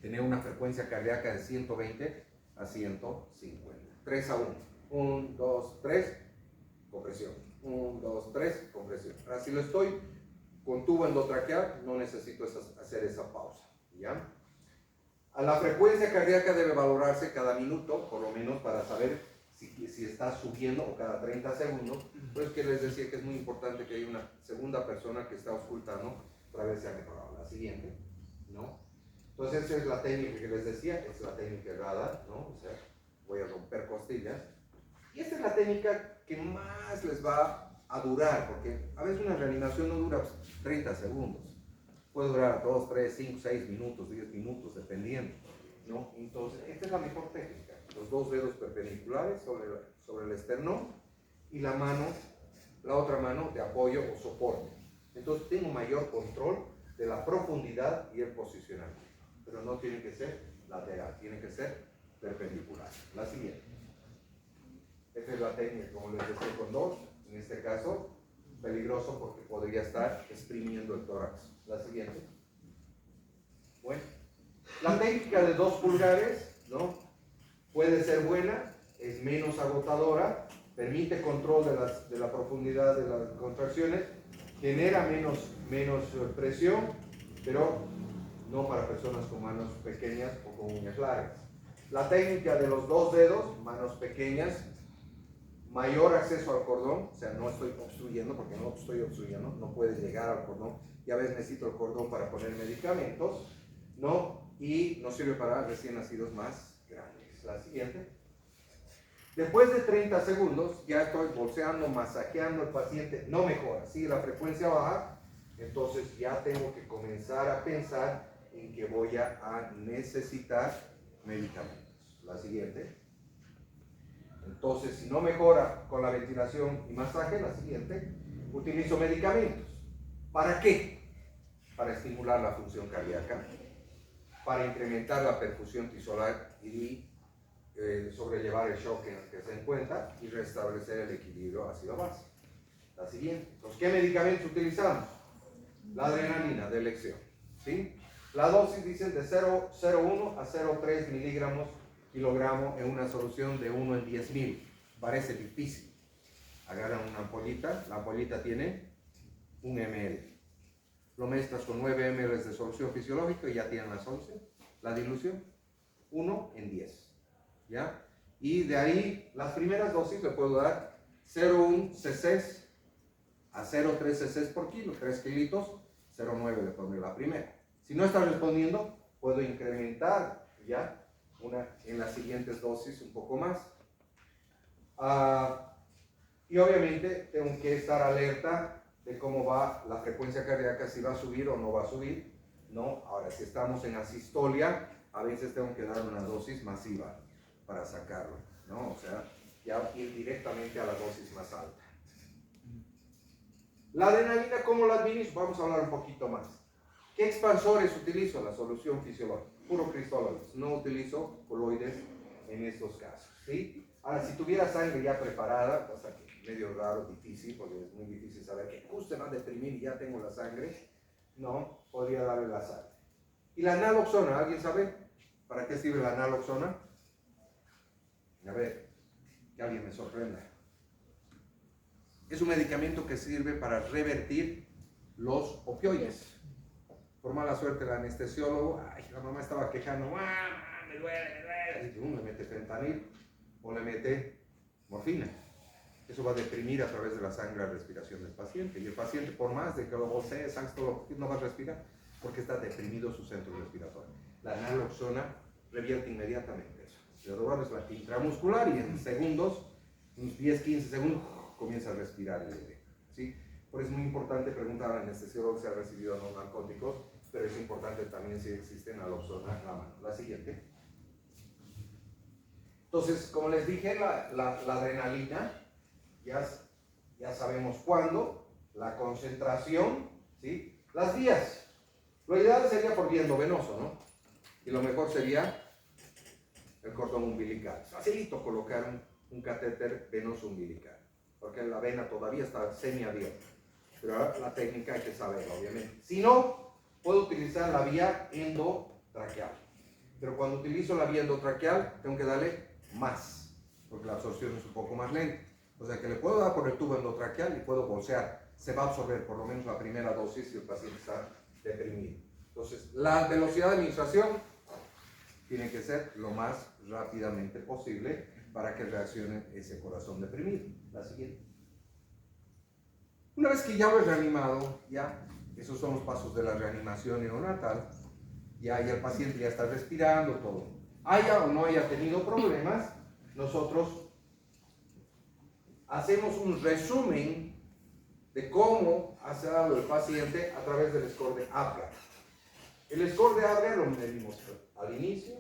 tener una frecuencia cardíaca de 120 a 150. 3:1. 1, 2, 3. compresión. 1, 2, 3, compresión. Ahora, si lo estoy con tubo endotraqueal, no necesito hacer esa pausa, ¿ya? A la frecuencia cardíaca debe valorarse cada minuto, por lo menos para saber si está subiendo, o cada 30 segundos. Pues que les decía que es muy importante que haya una segunda persona que está auscultando para ver si ha mejorado. La siguiente, ¿no? Entonces esa es la técnica que les decía, es la técnica errada, ¿no? O sea, voy a romper costillas. Y esta es la técnica que más les va a durar, porque a veces una reanimación no dura 30 segundos. Puede durar 2, 3, 5, 6 minutos, 10 minutos, dependiendo, ¿no? Entonces, esta es la mejor técnica. Los dos dedos perpendiculares sobre el esternón y la otra mano de apoyo o soporte. Entonces, tengo mayor control de la profundidad y el posicionamiento. Pero no tiene que ser lateral, tiene que ser perpendicular. La siguiente. Esta es la técnica, como les decía, con dos. En este caso, peligroso porque podría estar exprimiendo el tórax. La siguiente. Bueno, la técnica de 2 pulgares, ¿no? Puede ser buena, es menos agotadora, permite control de la profundidad de las contracciones, genera menos presión, pero no para personas con manos pequeñas o con uñas largas. La técnica de los 2 dedos, manos pequeñas, mayor acceso al cordón, o sea, no estoy obstruyendo, porque no estoy obstruyendo, no puedes llegar al cordón, y a veces necesito el cordón para poner medicamentos, ¿no? Y nos sirve para recién nacidos más grandes. La siguiente. Después de 30 segundos, ya estoy bolseando, masajeando al paciente, no mejora, sigue la frecuencia baja, entonces ya tengo que comenzar a pensar en que voy a necesitar medicamentos. La siguiente. Entonces, si no mejora con la ventilación y masaje, la siguiente, utilizo medicamentos. ¿Para qué? Para estimular la función cardíaca, para incrementar la perfusión tisular y sobrellevar el shock en el que se encuentra y restablecer el equilibrio ácido-base. La siguiente. Entonces, ¿qué medicamentos utilizamos? La adrenalina de elección, ¿sí? La dosis dicen de 0,01 a 0,3 miligramos kilogramo en una solución de 1 en 10.000. Parece difícil. Agarran una ampollita, la ampollita tiene 1 ml. Lo mezclas con 9 ml de solución fisiológica y ya tienen la solución, la dilución, 1 en 10. ¿Ya? Y de ahí, las primeras dosis le puedo dar 0,1 cc a 0,3 cc por kilo, 3 kilitos, 0,9 le pondré la primera. Si no está respondiendo, puedo incrementar ya en las siguientes dosis un poco más. Y obviamente tengo que estar alerta de cómo va la frecuencia cardíaca, si va a subir o no va a subir, ¿no? Ahora, si estamos en asistolia, a veces tengo que dar una dosis masiva para sacarlo, ¿no? O sea, ya ir directamente a la dosis más alta. La adrenalina, ¿cómo la administro? Vamos a hablar un poquito más. ¿Qué expansores utilizo? La solución fisiológica, puro cristólolos. No utilizo coloides en estos casos, ¿sí? Ahora, si tuviera sangre ya preparada, cosa que es medio raro, difícil, porque es muy difícil saber que justo me va a deprimir y ya tengo la sangre, no, podría darle la sangre. ¿Y la naloxona? ¿Alguien sabe para qué sirve la naloxona? A ver, que alguien me sorprenda. Es un medicamento que sirve para revertir los opioides. Por mala suerte el anestesiólogo, la mamá estaba quejando, me duele, y uno le mete fentanil o le mete morfina. Eso va a deprimir a través de la sangre la respiración del paciente. Y el paciente, por más de que lo bolsee, no va a respirar porque está deprimido su centro respiratorio. La naloxona revierte inmediatamente eso. El dolor es la intramuscular y en segundos, unos 10-15 segundos, comienza a respirar el bebé, ¿sí? Por eso es muy importante preguntar al anestesiólogo si ha recibido no narcóticos, pero es importante también si existe naloxona en la mano. La siguiente. Entonces, como les dije, la adrenalina, ya sabemos cuándo, la concentración, ¿sí? Las vías. Lo ideal sería por vía endovenoso, ¿no? Y lo mejor sería el cordón umbilical. Facilito colocar un catéter venoso umbilical, porque la vena todavía está semiabierta. Pero ahora la técnica hay que saberla, obviamente. Si no, puedo utilizar la vía endotraqueal. Pero cuando utilizo la vía endotraqueal, tengo que darle más, porque la absorción es un poco más lenta. O sea que le puedo dar por el tubo endotraqueal y puedo bolsear. Se va a absorber por lo menos la primera dosis si el paciente está deprimido. Entonces, la velocidad de administración tiene que ser lo más rápidamente posible para que reaccione ese corazón deprimido. La siguiente. Una vez que ya lo he reanimado, ya, esos son los pasos de la reanimación neonatal, ya el paciente ya está respirando, todo. Haya o no haya tenido problemas, nosotros hacemos un resumen de cómo ha estado el paciente a través del score de Apgar. El score de Apgar lo medimos al inicio,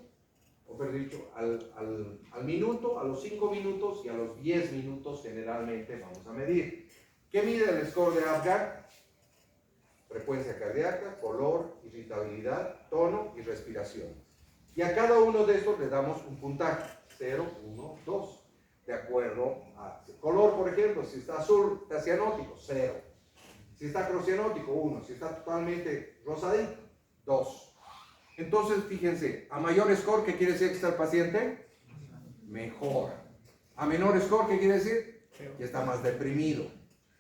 o mejor dicho, al minuto, a los 5 minutos y a los 10 minutos generalmente vamos a medir. ¿Qué mide el score de Apgar? Frecuencia cardíaca, color, irritabilidad, tono y respiración. Y a cada uno de estos le damos un puntaje, 0, 1, 2. De acuerdo a color, por ejemplo, si está azul, está cianótico, 0. Si está crocianótico, 1. Si está totalmente rosadito, 2. Entonces, fíjense, a mayor score, ¿qué quiere decir que está el paciente? Mejor. A menor score, ¿qué quiere decir? Que está más deprimido.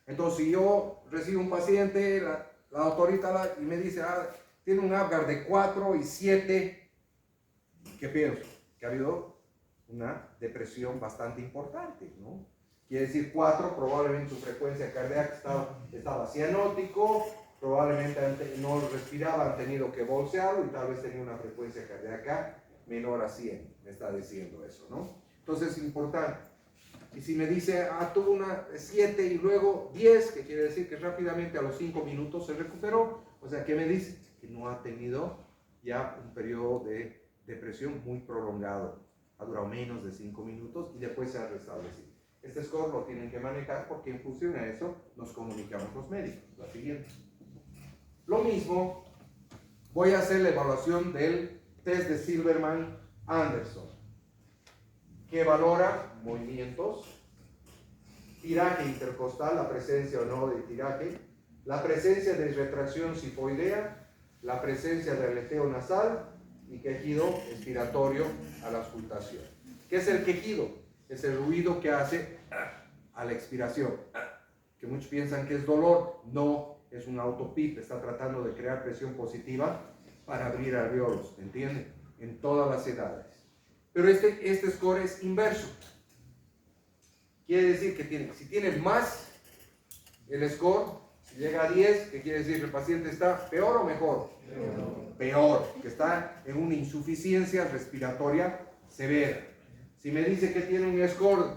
Entonces, si yo recibo un paciente, la doctorita y me dice, tiene un Apgar de 4 y 7, ¿qué pienso? Que ha habido una depresión bastante importante, ¿no? Quiere decir 4, probablemente su frecuencia cardíaca estaba cianótico, probablemente no respiraba, han tenido que bolsearlo y tal vez tenía una frecuencia cardíaca menor a 100, me está diciendo eso, ¿no? Entonces es importante. Y si me dice, tuvo una 7 y luego 10, que quiere decir que rápidamente a los 5 minutos se recuperó, o sea, ¿qué me dice? Que no ha tenido ya un periodo de depresión muy prolongado, ha durado menos de 5 minutos y después se ha restablecido. Este score lo tienen que manejar porque en función a eso nos comunicamos los médicos. La siguiente. Lo mismo, voy a hacer la evaluación del test de Silverman-Anderson, que valora movimientos, tiraje intercostal, la presencia o no de tiraje, la presencia de retracción sifoidea, la presencia de aleteo nasal y quejido expiratorio a la auscultación. ¿Qué es el quejido? Es el ruido que hace a la expiración, que muchos piensan que es dolor. No, es un autopip, está tratando de crear presión positiva para abrir alveolos, ¿entienden? En todas las edades. Pero este score es inverso. Quiere decir que si tiene más el score, si llega a 10, ¿qué quiere decir? Que el paciente está peor o mejor. Peor, que está en una insuficiencia respiratoria severa. Si me dice que tiene un score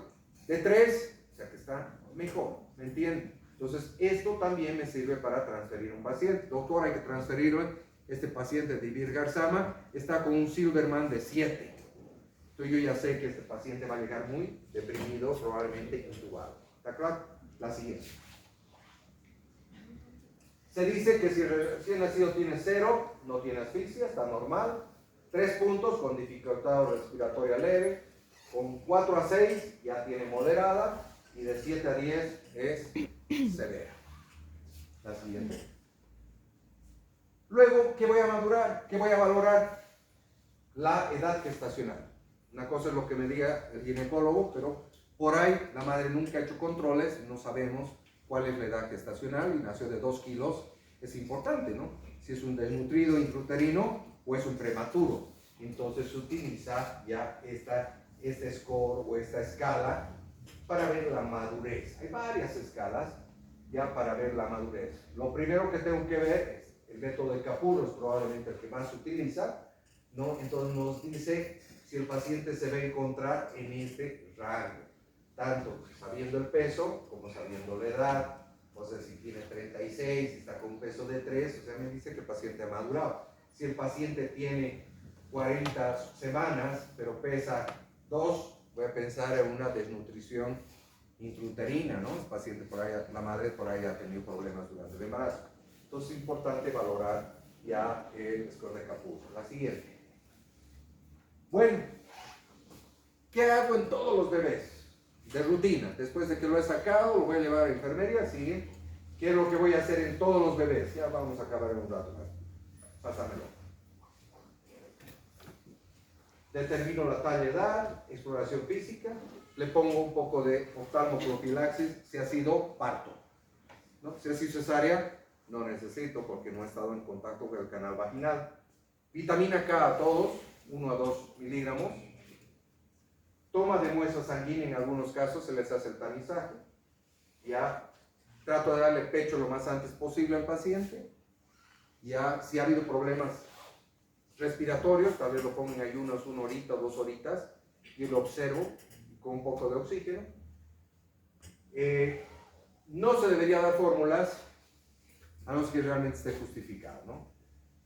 de 3, o sea que está mejor, ¿me entienden? Entonces, esto también me sirve para transferir un paciente. Doctor, hay que transferirlo. Este paciente de Ibir-Garzama está con un Silverman de 7. Entonces, yo ya sé que este paciente va a llegar muy deprimido, probablemente intubado. ¿Está claro? La siguiente. Se dice que si recién nacido tiene 0, no tiene asfixia, está normal. 3 puntos con dificultad respiratoria leve. Con 4 a 6 ya tiene moderada. Y de 7 a 10 es severa. La siguiente. Luego, ¿qué voy a madurar? ¿Qué voy a valorar? La edad gestacional. Una cosa es lo que me diga el ginecólogo, pero por ahí la madre nunca ha hecho controles, no sabemos cuál es la edad gestacional y nació de 2 kilos. Es importante, ¿no? Si es un desnutrido intrauterino o es un prematuro. Entonces se utiliza ya este score o esta escala para ver la madurez. Hay varias escalas ya para ver la madurez. Lo primero que tengo que ver es el método de Capurro, es probablemente el que más se utiliza, ¿no? Entonces nos dice si el paciente se va a encontrar en este rango, tanto sabiendo el peso como sabiendo la edad. O sea, si tiene 36, si está con un peso de 3, o sea, me dice que el paciente ha madurado. Si el paciente tiene 40 semanas, pero pesa 2, voy a pensar en una desnutrición intrauterina, ¿no? El paciente por ahí, la madre por ahí ha tenido problemas durante el embarazo. Entonces es importante valorar ya el score de Capurro. La siguiente. Bueno, ¿qué hago en todos los bebés? De rutina. Después de que lo he sacado, lo voy a llevar a enfermería, ¿sí? ¿Qué es lo que voy a hacer en todos los bebés? Ya vamos a acabar en un rato más. Pásamelo. Determino la talla, edad, exploración física, le pongo un poco de oftalmoprofilaxis si ha sido parto, ¿no? Si ha sido cesárea, no necesito porque no he estado en contacto con el canal vaginal. Vitamina K a todos, 1 a 2 miligramos. Toma de muestra sanguínea, en algunos casos se les hace el tamizaje. Ya trato de darle pecho lo más antes posible al paciente. Ya si ha habido problemas respiratorios, tal vez lo pongo en ayunos 1 horita o 2 horitas y lo observo con un poco de oxígeno. No se debería dar fórmulas a no ser que realmente esté justificado, ¿no?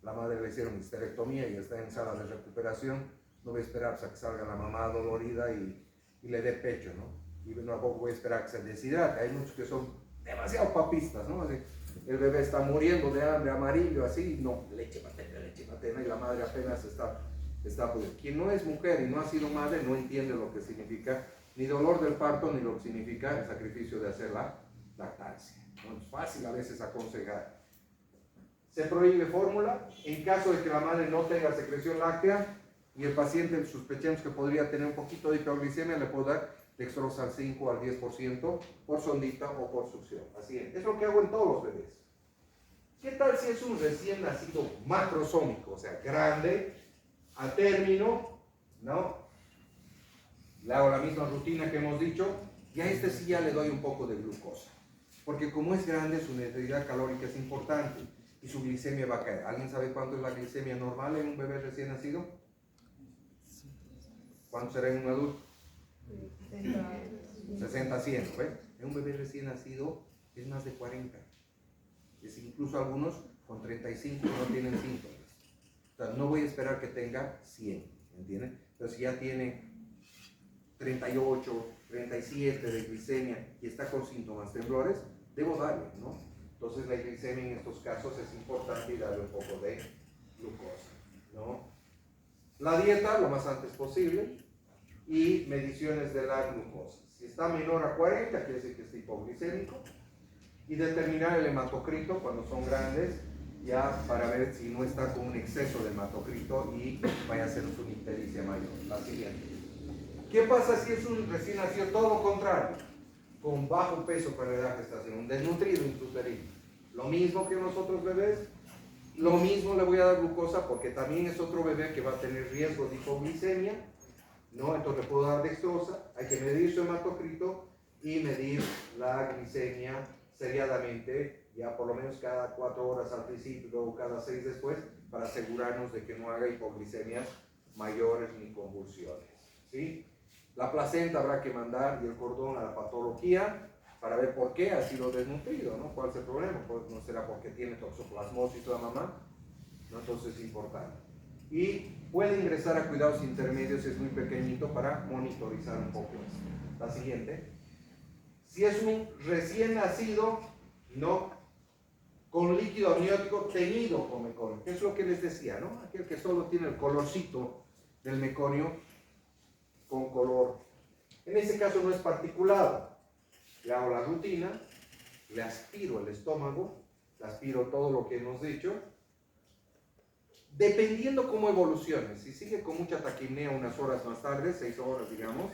La madre le hicieron histerectomía y está en sala de recuperación, no voy a esperar hasta que salga la mamá dolorida y le dé pecho, ¿no? Y tampoco voy a esperar que se deshidrate. Hay muchos que son demasiado papistas, ¿no? Así, el bebé está muriendo de hambre, amarillo, así, no, leche materna, y la madre apenas está pues, quien no es mujer y no ha sido madre no entiende lo que significa ni dolor del parto ni lo que significa el sacrificio de hacer la lactancia. No es fácil a veces aconsejar. Se prohíbe fórmula en caso de que la madre no tenga secreción láctea y el paciente sospechemos que podría tener un poquito de hiperglicemia, le puedo dar dextrosa al 5 al 10% por sondita o por succión. Así es lo que hago en todos los bebés. ¿Qué tal si es un recién nacido macrosómico, o sea, grande, a término, ¿no? Le hago la misma rutina que hemos dicho y a este sí ya le doy un poco de glucosa. Porque como es grande, su necesidad calórica es importante y su glicemia va a caer. ¿Alguien sabe cuánto es la glicemia normal en un bebé recién nacido? ¿Cuánto será en un adulto? 60 a 100, ¿ves? En un bebé recién nacido es más de 40. Es incluso algunos con 35 no tienen síntomas. O sea, no voy a esperar que tenga 100, ¿entienden? Pero si ya tiene 38, 37 de glicemia y está con síntomas temblores, debo darle, ¿no? Entonces la glicemia en estos casos es importante y darle un poco de glucosa, ¿no? La dieta lo más antes posible y mediciones de la glucosa. Si está menor a 40, quiere decir que es hipoglicémico. Y determinar el hematocrito cuando son grandes, ya para ver si no está con un exceso de hematocrito y vaya a ser una ictericia mayor. La siguiente. ¿Qué pasa si es un recién nacido? Todo lo contrario, con bajo peso para la edad gestacional, un desnutrido intrauterino. Lo mismo que en los otros bebés, lo mismo le voy a dar glucosa porque también es otro bebé que va a tener riesgo de hipoglicemia, ¿no? Entonces le puedo dar dextrosa, hay que medir su hematocrito y medir la glicemia seriadamente, ya por lo menos cada 4 horas al principio, luego cada 6 después, para asegurarnos de que no haga hipoglicemias mayores ni convulsiones, ¿sí? La placenta habrá que mandar y el cordón a la patología para ver por qué ha sido desnutrido, ¿no? ¿Cuál es el problema? Pues no será porque tiene toxoplasmosis la mamá, ¿no? Entonces es importante. Y puede ingresar a cuidados intermedios si es muy pequeñito para monitorizar un poco esto. La siguiente. Si es un recién nacido, ¿no? Con líquido amniótico teñido con meconio, que es lo que les decía, ¿no? Aquel que solo tiene el colorcito del meconio con color. En ese caso no es particulado. Le hago la rutina, le aspiro el estómago, le aspiro todo lo que hemos dicho. Dependiendo cómo evolucione, si sigue con mucha taquipnea unas horas más tarde, 6 horas digamos,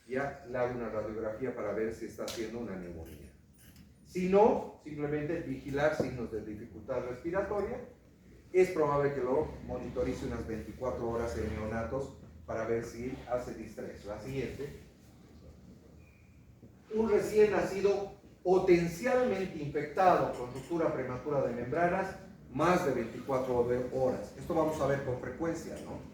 ya le hago una radiografía para ver si está haciendo una neumonía. Si no, simplemente vigilar signos de dificultad respiratoria. Es probable que lo monitorice unas 24 horas en neonatos para ver si hace distrés. La siguiente. Un recién nacido potencialmente infectado con ruptura prematura de membranas, más de 24 horas. Esto vamos a ver con frecuencia, ¿no?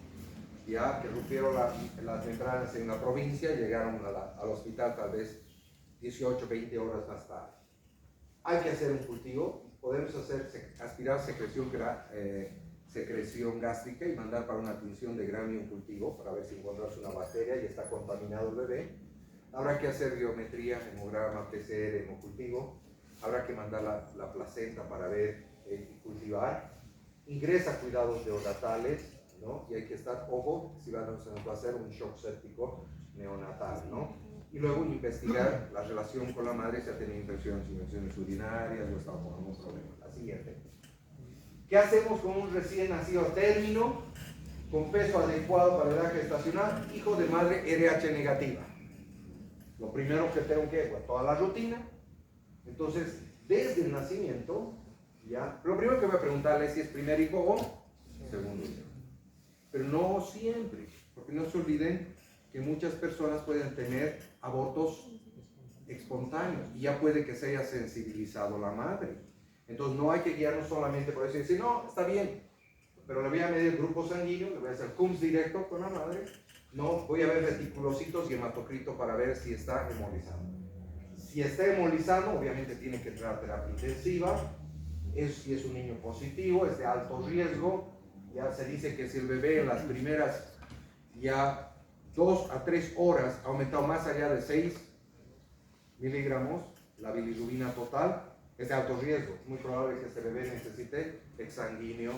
Ya que rompieron las membranas en la provincia, llegaron al hospital tal vez 18, 20 horas más tarde. Hay que hacer un cultivo, podemos aspirar secreción gástrica y mandar para una tinción de grano y un cultivo para ver si encontramos una bacteria y está contaminado el bebé. Habrá que hacer biometría, hemograma, PCR, hemocultivo. Habrá que mandar la placenta para ver y cultivar. Ingresa a cuidados neonatales, ¿no? Y hay que estar, ojo, si se nos va a hacer un shock séptico neonatal, ¿no? Y luego investigar la relación con la madre si ha tenido infecciones urinarias o está con algún problema. La siguiente. ¿Qué hacemos con un recién nacido a término, con peso adecuado para la edad gestacional, hijo de madre RH negativa? Lo primero que tengo que, bueno, toda la rutina. Entonces, desde el nacimiento, ya, lo primero que voy a preguntarle es si es primer hijo o segundo hijo. Pero no siempre, porque no se olviden que muchas personas pueden tener abortos espontáneos y ya puede que se haya sensibilizado la madre. Entonces no hay que guiarnos solamente por eso y decir, no, está bien, pero le voy a medir el grupo sanguíneo, le voy a hacer CUMS directo con la madre, no, voy a ver reticulocitos y hematocrito para ver si está hemolizando. Si está hemolizando, obviamente tiene que entrar a terapia intensiva. Si es un niño positivo, es de alto riesgo. Ya se dice que si el bebé en las primeras ya 2 a 3 horas ha aumentado más allá de 6 miligramos, la bilirrubina total, es de alto riesgo. Es muy probable que este bebé necesite exsanguíneo,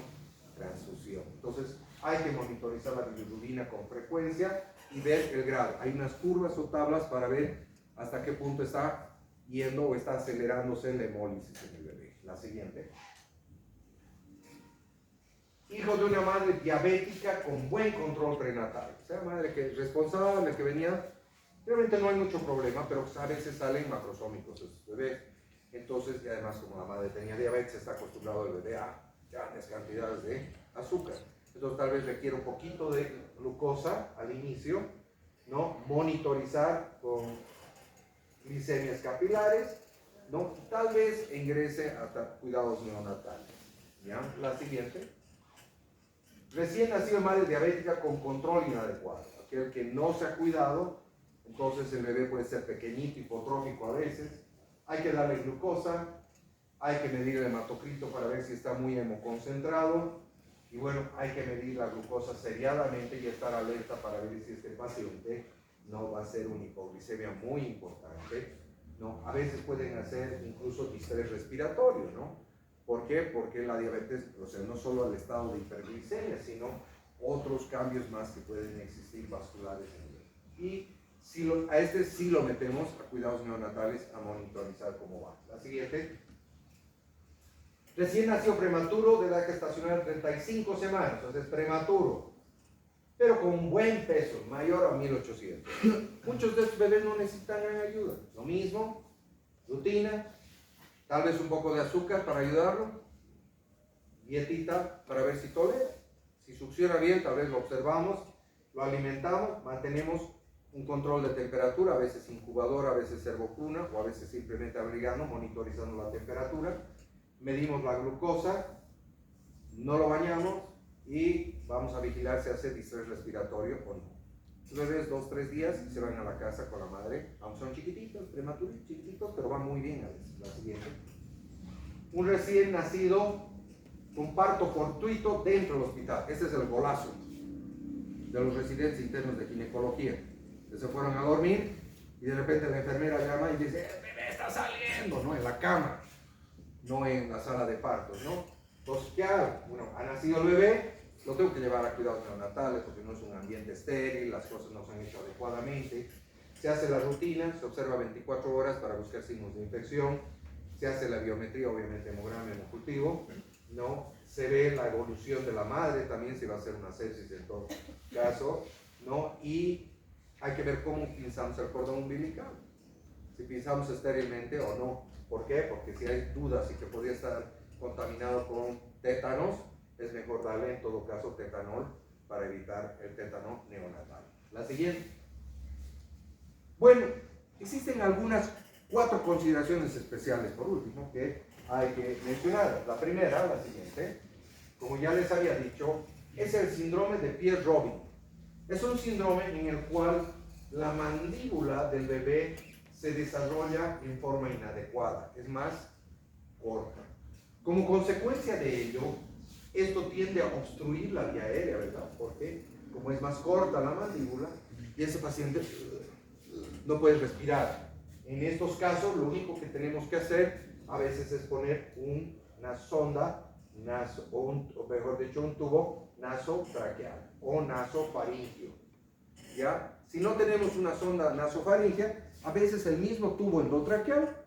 transfusión. Entonces hay que monitorizar la bilirrubina con frecuencia y ver el grado. Hay unas curvas o tablas para ver hasta qué punto está yendo o está acelerándose la hemólisis en el bebé. La siguiente. Hijo de una madre diabética con buen control prenatal. O sea, madre que es responsable, que venía. Realmente no hay mucho problema, pero a veces salen macrosómicos esos bebés. Entonces, y además como la madre tenía diabetes, está acostumbrado el bebé a grandes cantidades de azúcar. Entonces tal vez requiere un poquito de glucosa al inicio, ¿no? Monitorizar con glicemias capilares, ¿no? Tal vez ingrese a cuidados neonatales. ¿Ya? La siguiente. Recién nacido madre diabética con control inadecuado. Aquel que no se ha cuidado, entonces el bebé puede ser pequeñito, hipotrófico a veces. Hay que darle glucosa, hay que medir el hematocrito para ver si está muy hemoconcentrado. Y bueno, hay que medir la glucosa seriadamente y estar alerta para ver si este paciente no va a ser una hipoglicemia muy importante, ¿no? A veces pueden hacer incluso distrés respiratorio, ¿no? ¿Por qué? Porque la diabetes, o sea, no solo el estado de hiperglicemia, sino otros cambios más que pueden existir vasculares en el bebé. Y si a este sí lo metemos a cuidados neonatales a monitorizar cómo va. La siguiente. Recién nació prematuro de edad gestacional 35 semanas, o sea, es prematuro, pero con un buen peso, mayor a 1800. Muchos de estos bebés no necesitan ayuda. Lo mismo, rutina, tal vez un poco de azúcar para ayudarlo, dietita para ver si tolera. Si succiona bien, tal vez lo observamos, lo alimentamos, mantenemos un control de temperatura, a veces incubadora, a veces servocuna, o a veces simplemente abrigando, monitorizando la temperatura. Medimos la glucosa, no lo bañamos y vamos a vigilar si hace distrés respiratorio o no. Los bebés 2-3 días se van a la casa con la madre, aunque son chiquititos, prematuros, chiquititos, pero van muy bien a veces. La siguiente. Un recién nacido con parto fortuito dentro del hospital. Este es el golazo de los residentes internos de ginecología. Que se fueron a dormir y de repente la enfermera llama y dice, el bebé está saliendo, ¿no? En la cama, no en la sala de partos, ¿no? Entonces, ¿qué hago? Bueno, ha nacido el bebé, lo tengo que llevar a cuidados neonatales porque no es un ambiente estéril, las cosas no se han hecho adecuadamente. Se hace la rutina, se observa 24 horas para buscar signos de infección, se hace la biometría, obviamente hemograma, hemocultivo, ¿no? Se ve la evolución de la madre también, si va a ser una sepsis en todo caso, ¿no? Y hay que ver cómo pinzamos el cordón umbilical, si pinzamos estérilmente o no. ¿Por qué? Porque si hay dudas y que podría estar contaminado con tétanos, es mejor darle en todo caso tetanol para evitar el tétano neonatal. La siguiente. Bueno, existen algunas 4 consideraciones especiales por último que hay que mencionar. La primera, la siguiente, como ya les había dicho, es el síndrome de Pierre-Robin. Es un síndrome en el cual la mandíbula del bebé se desarrolla en forma inadecuada, es más corta. Como consecuencia de ello, esto tiende a obstruir la vía aérea, ¿verdad? Porque como es más corta la mandíbula, y ese paciente no puede respirar. En estos casos, lo único que tenemos que hacer a veces es poner una sonda, o mejor dicho, un tubo nasotraqueal o nasofaringio. ¿Ya? Si no tenemos una sonda nasofaringea, a veces el mismo tubo endotraqueal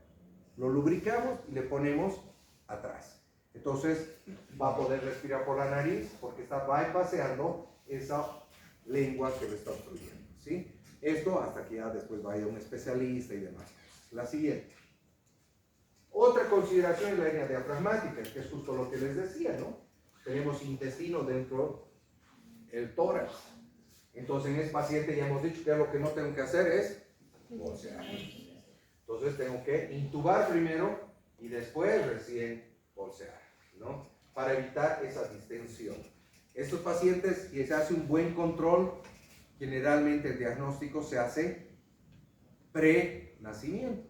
lo lubricamos y le ponemos atrás. Entonces va a poder respirar por la nariz porque está bypaseando esa lengua que lo está obstruyendo, ¿sí? Esto hasta que ya después vaya un especialista y demás. La siguiente. Otra consideración es la hernia diafragmática, que es justo lo que les decía, ¿no? Tenemos intestino dentro del tórax. Entonces en ese paciente ya hemos dicho que lo que no tengo que hacer es bolsear. Entonces tengo que intubar primero y después recién bolsear, ¿no? Para evitar esa distensión. Estos pacientes, si se hace un buen control, generalmente el diagnóstico se hace pre-nacimiento.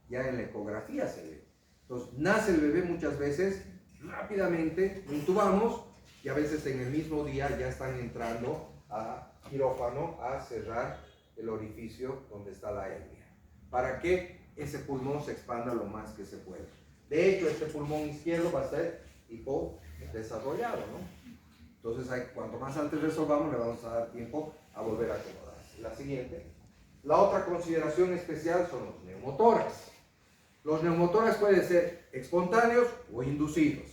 Ya en la ecografía se ve. Entonces, nace el bebé muchas veces, rápidamente, lo intubamos y a veces en el mismo día ya están entrando a quirófano a cerrar el orificio donde está la hernia, para que ese pulmón se expanda lo más que se pueda. De hecho, este pulmón izquierdo va a ser hipodesarrollado, ¿no? Entonces, cuanto más antes resolvamos, le vamos a dar tiempo a volver a acomodarse. La siguiente. La otra consideración especial son los neumotórax. Los neumotórax pueden ser espontáneos o inducidos.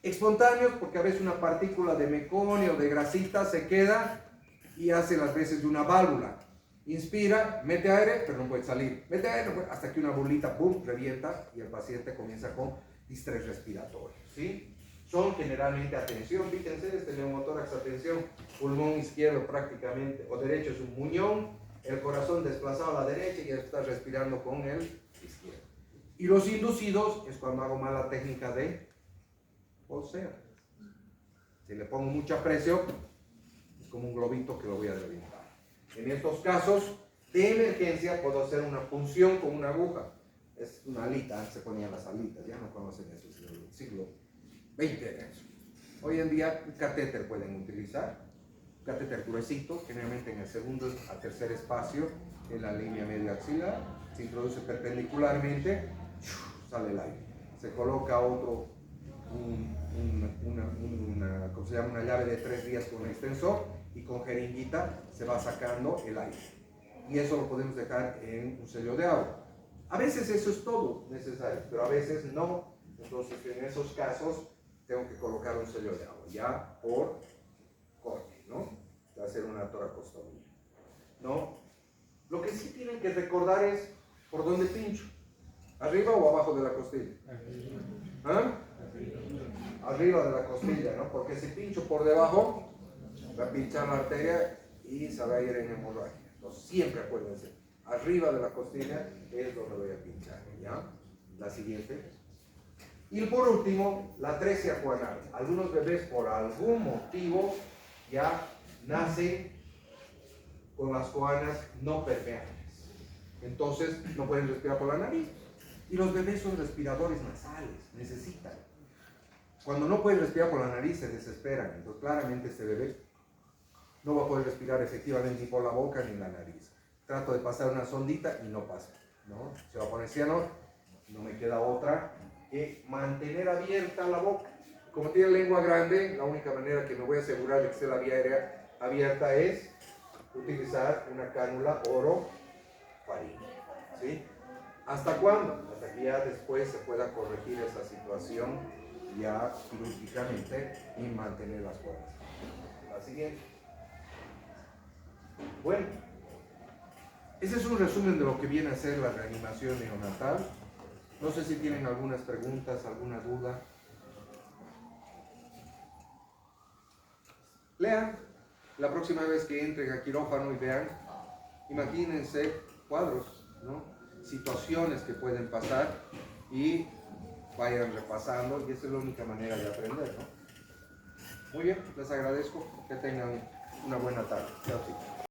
Espontáneos porque a veces una partícula de meconio o de grasita se queda y hace las veces de una válvula. Inspira, mete aire, pero no puede salir. Mete aire, no puede, hasta que una bolita, ¡pum!, revienta y el paciente comienza con distrés respiratorio, ¿sí? Son generalmente, atención, fíjense, este neumotórax, atención, pulmón izquierdo prácticamente, o derecho es un muñón, el corazón desplazado a la derecha y está respirando con el izquierdo. Y los inducidos es cuando hago mala técnica de bolseo. Si le pongo mucha presión, es como un globito que lo voy a reventar. En estos casos de emergencia puedo hacer una punción con una aguja. Es una alita, antes se ponían las alitas, ya no conocen eso, es del siglo XX era eso. Hoy en día un catéter pueden utilizar, un catéter gruesito, generalmente en el segundo a tercer espacio, en la línea medio axilar, se introduce perpendicularmente, sale el aire. Se coloca otro, ¿cómo se llama? Una llave de 3 vías con un extensor y con jeringuita se va sacando el aire. Y eso lo podemos dejar en un sello de agua. A veces eso es todo necesario, pero a veces no. Entonces en esos casos tengo que colocar un sello de agua, ya por corte, ¿no? Va a ser una toracostomía, ¿no? Lo que sí tienen que recordar es por dónde pincho. ¿Arriba o abajo de la costilla? ¿Ah? Arriba de la costilla, ¿no? Porque si pincho por debajo, va a pinchar la arteria y se va a ir en hemorragia. Entonces siempre acuérdense, arriba de la costilla es donde voy a pinchar, ¿ya? La siguiente. Y por último, la atresia coanal. Algunos bebés por algún motivo ya nacen con las coanas no permeables. Entonces no pueden respirar por la nariz. Y los bebés son respiradores nasales, necesitan. Cuando no pueden respirar por la nariz se desesperan. Entonces claramente este bebé no va a poder respirar efectivamente ni por la boca ni la nariz. Trato de pasar una sondita y no pasa, ¿no? Se va a poner ciano, no me queda otra que mantener abierta la boca. Como tiene lengua grande, la única manera que me voy a asegurar de que esté la vía aérea abierta es utilizar una cánula orofaríngea, ¿sí? ¿Hasta cuándo? Hasta que ya después se pueda corregir esa situación ya quirúrgicamente y mantener las cuerdas. La siguiente. Bueno, ese es un resumen de lo que viene a ser la reanimación neonatal. No sé si tienen algunas preguntas, alguna duda. Lean. La próxima vez que entren a quirófano y vean, imagínense cuadros, ¿no? Situaciones que pueden pasar y vayan repasando, y esa es la única manera de aprender, ¿no? Muy bien, les agradezco, que tengan una buena tarde. Chao, chicos.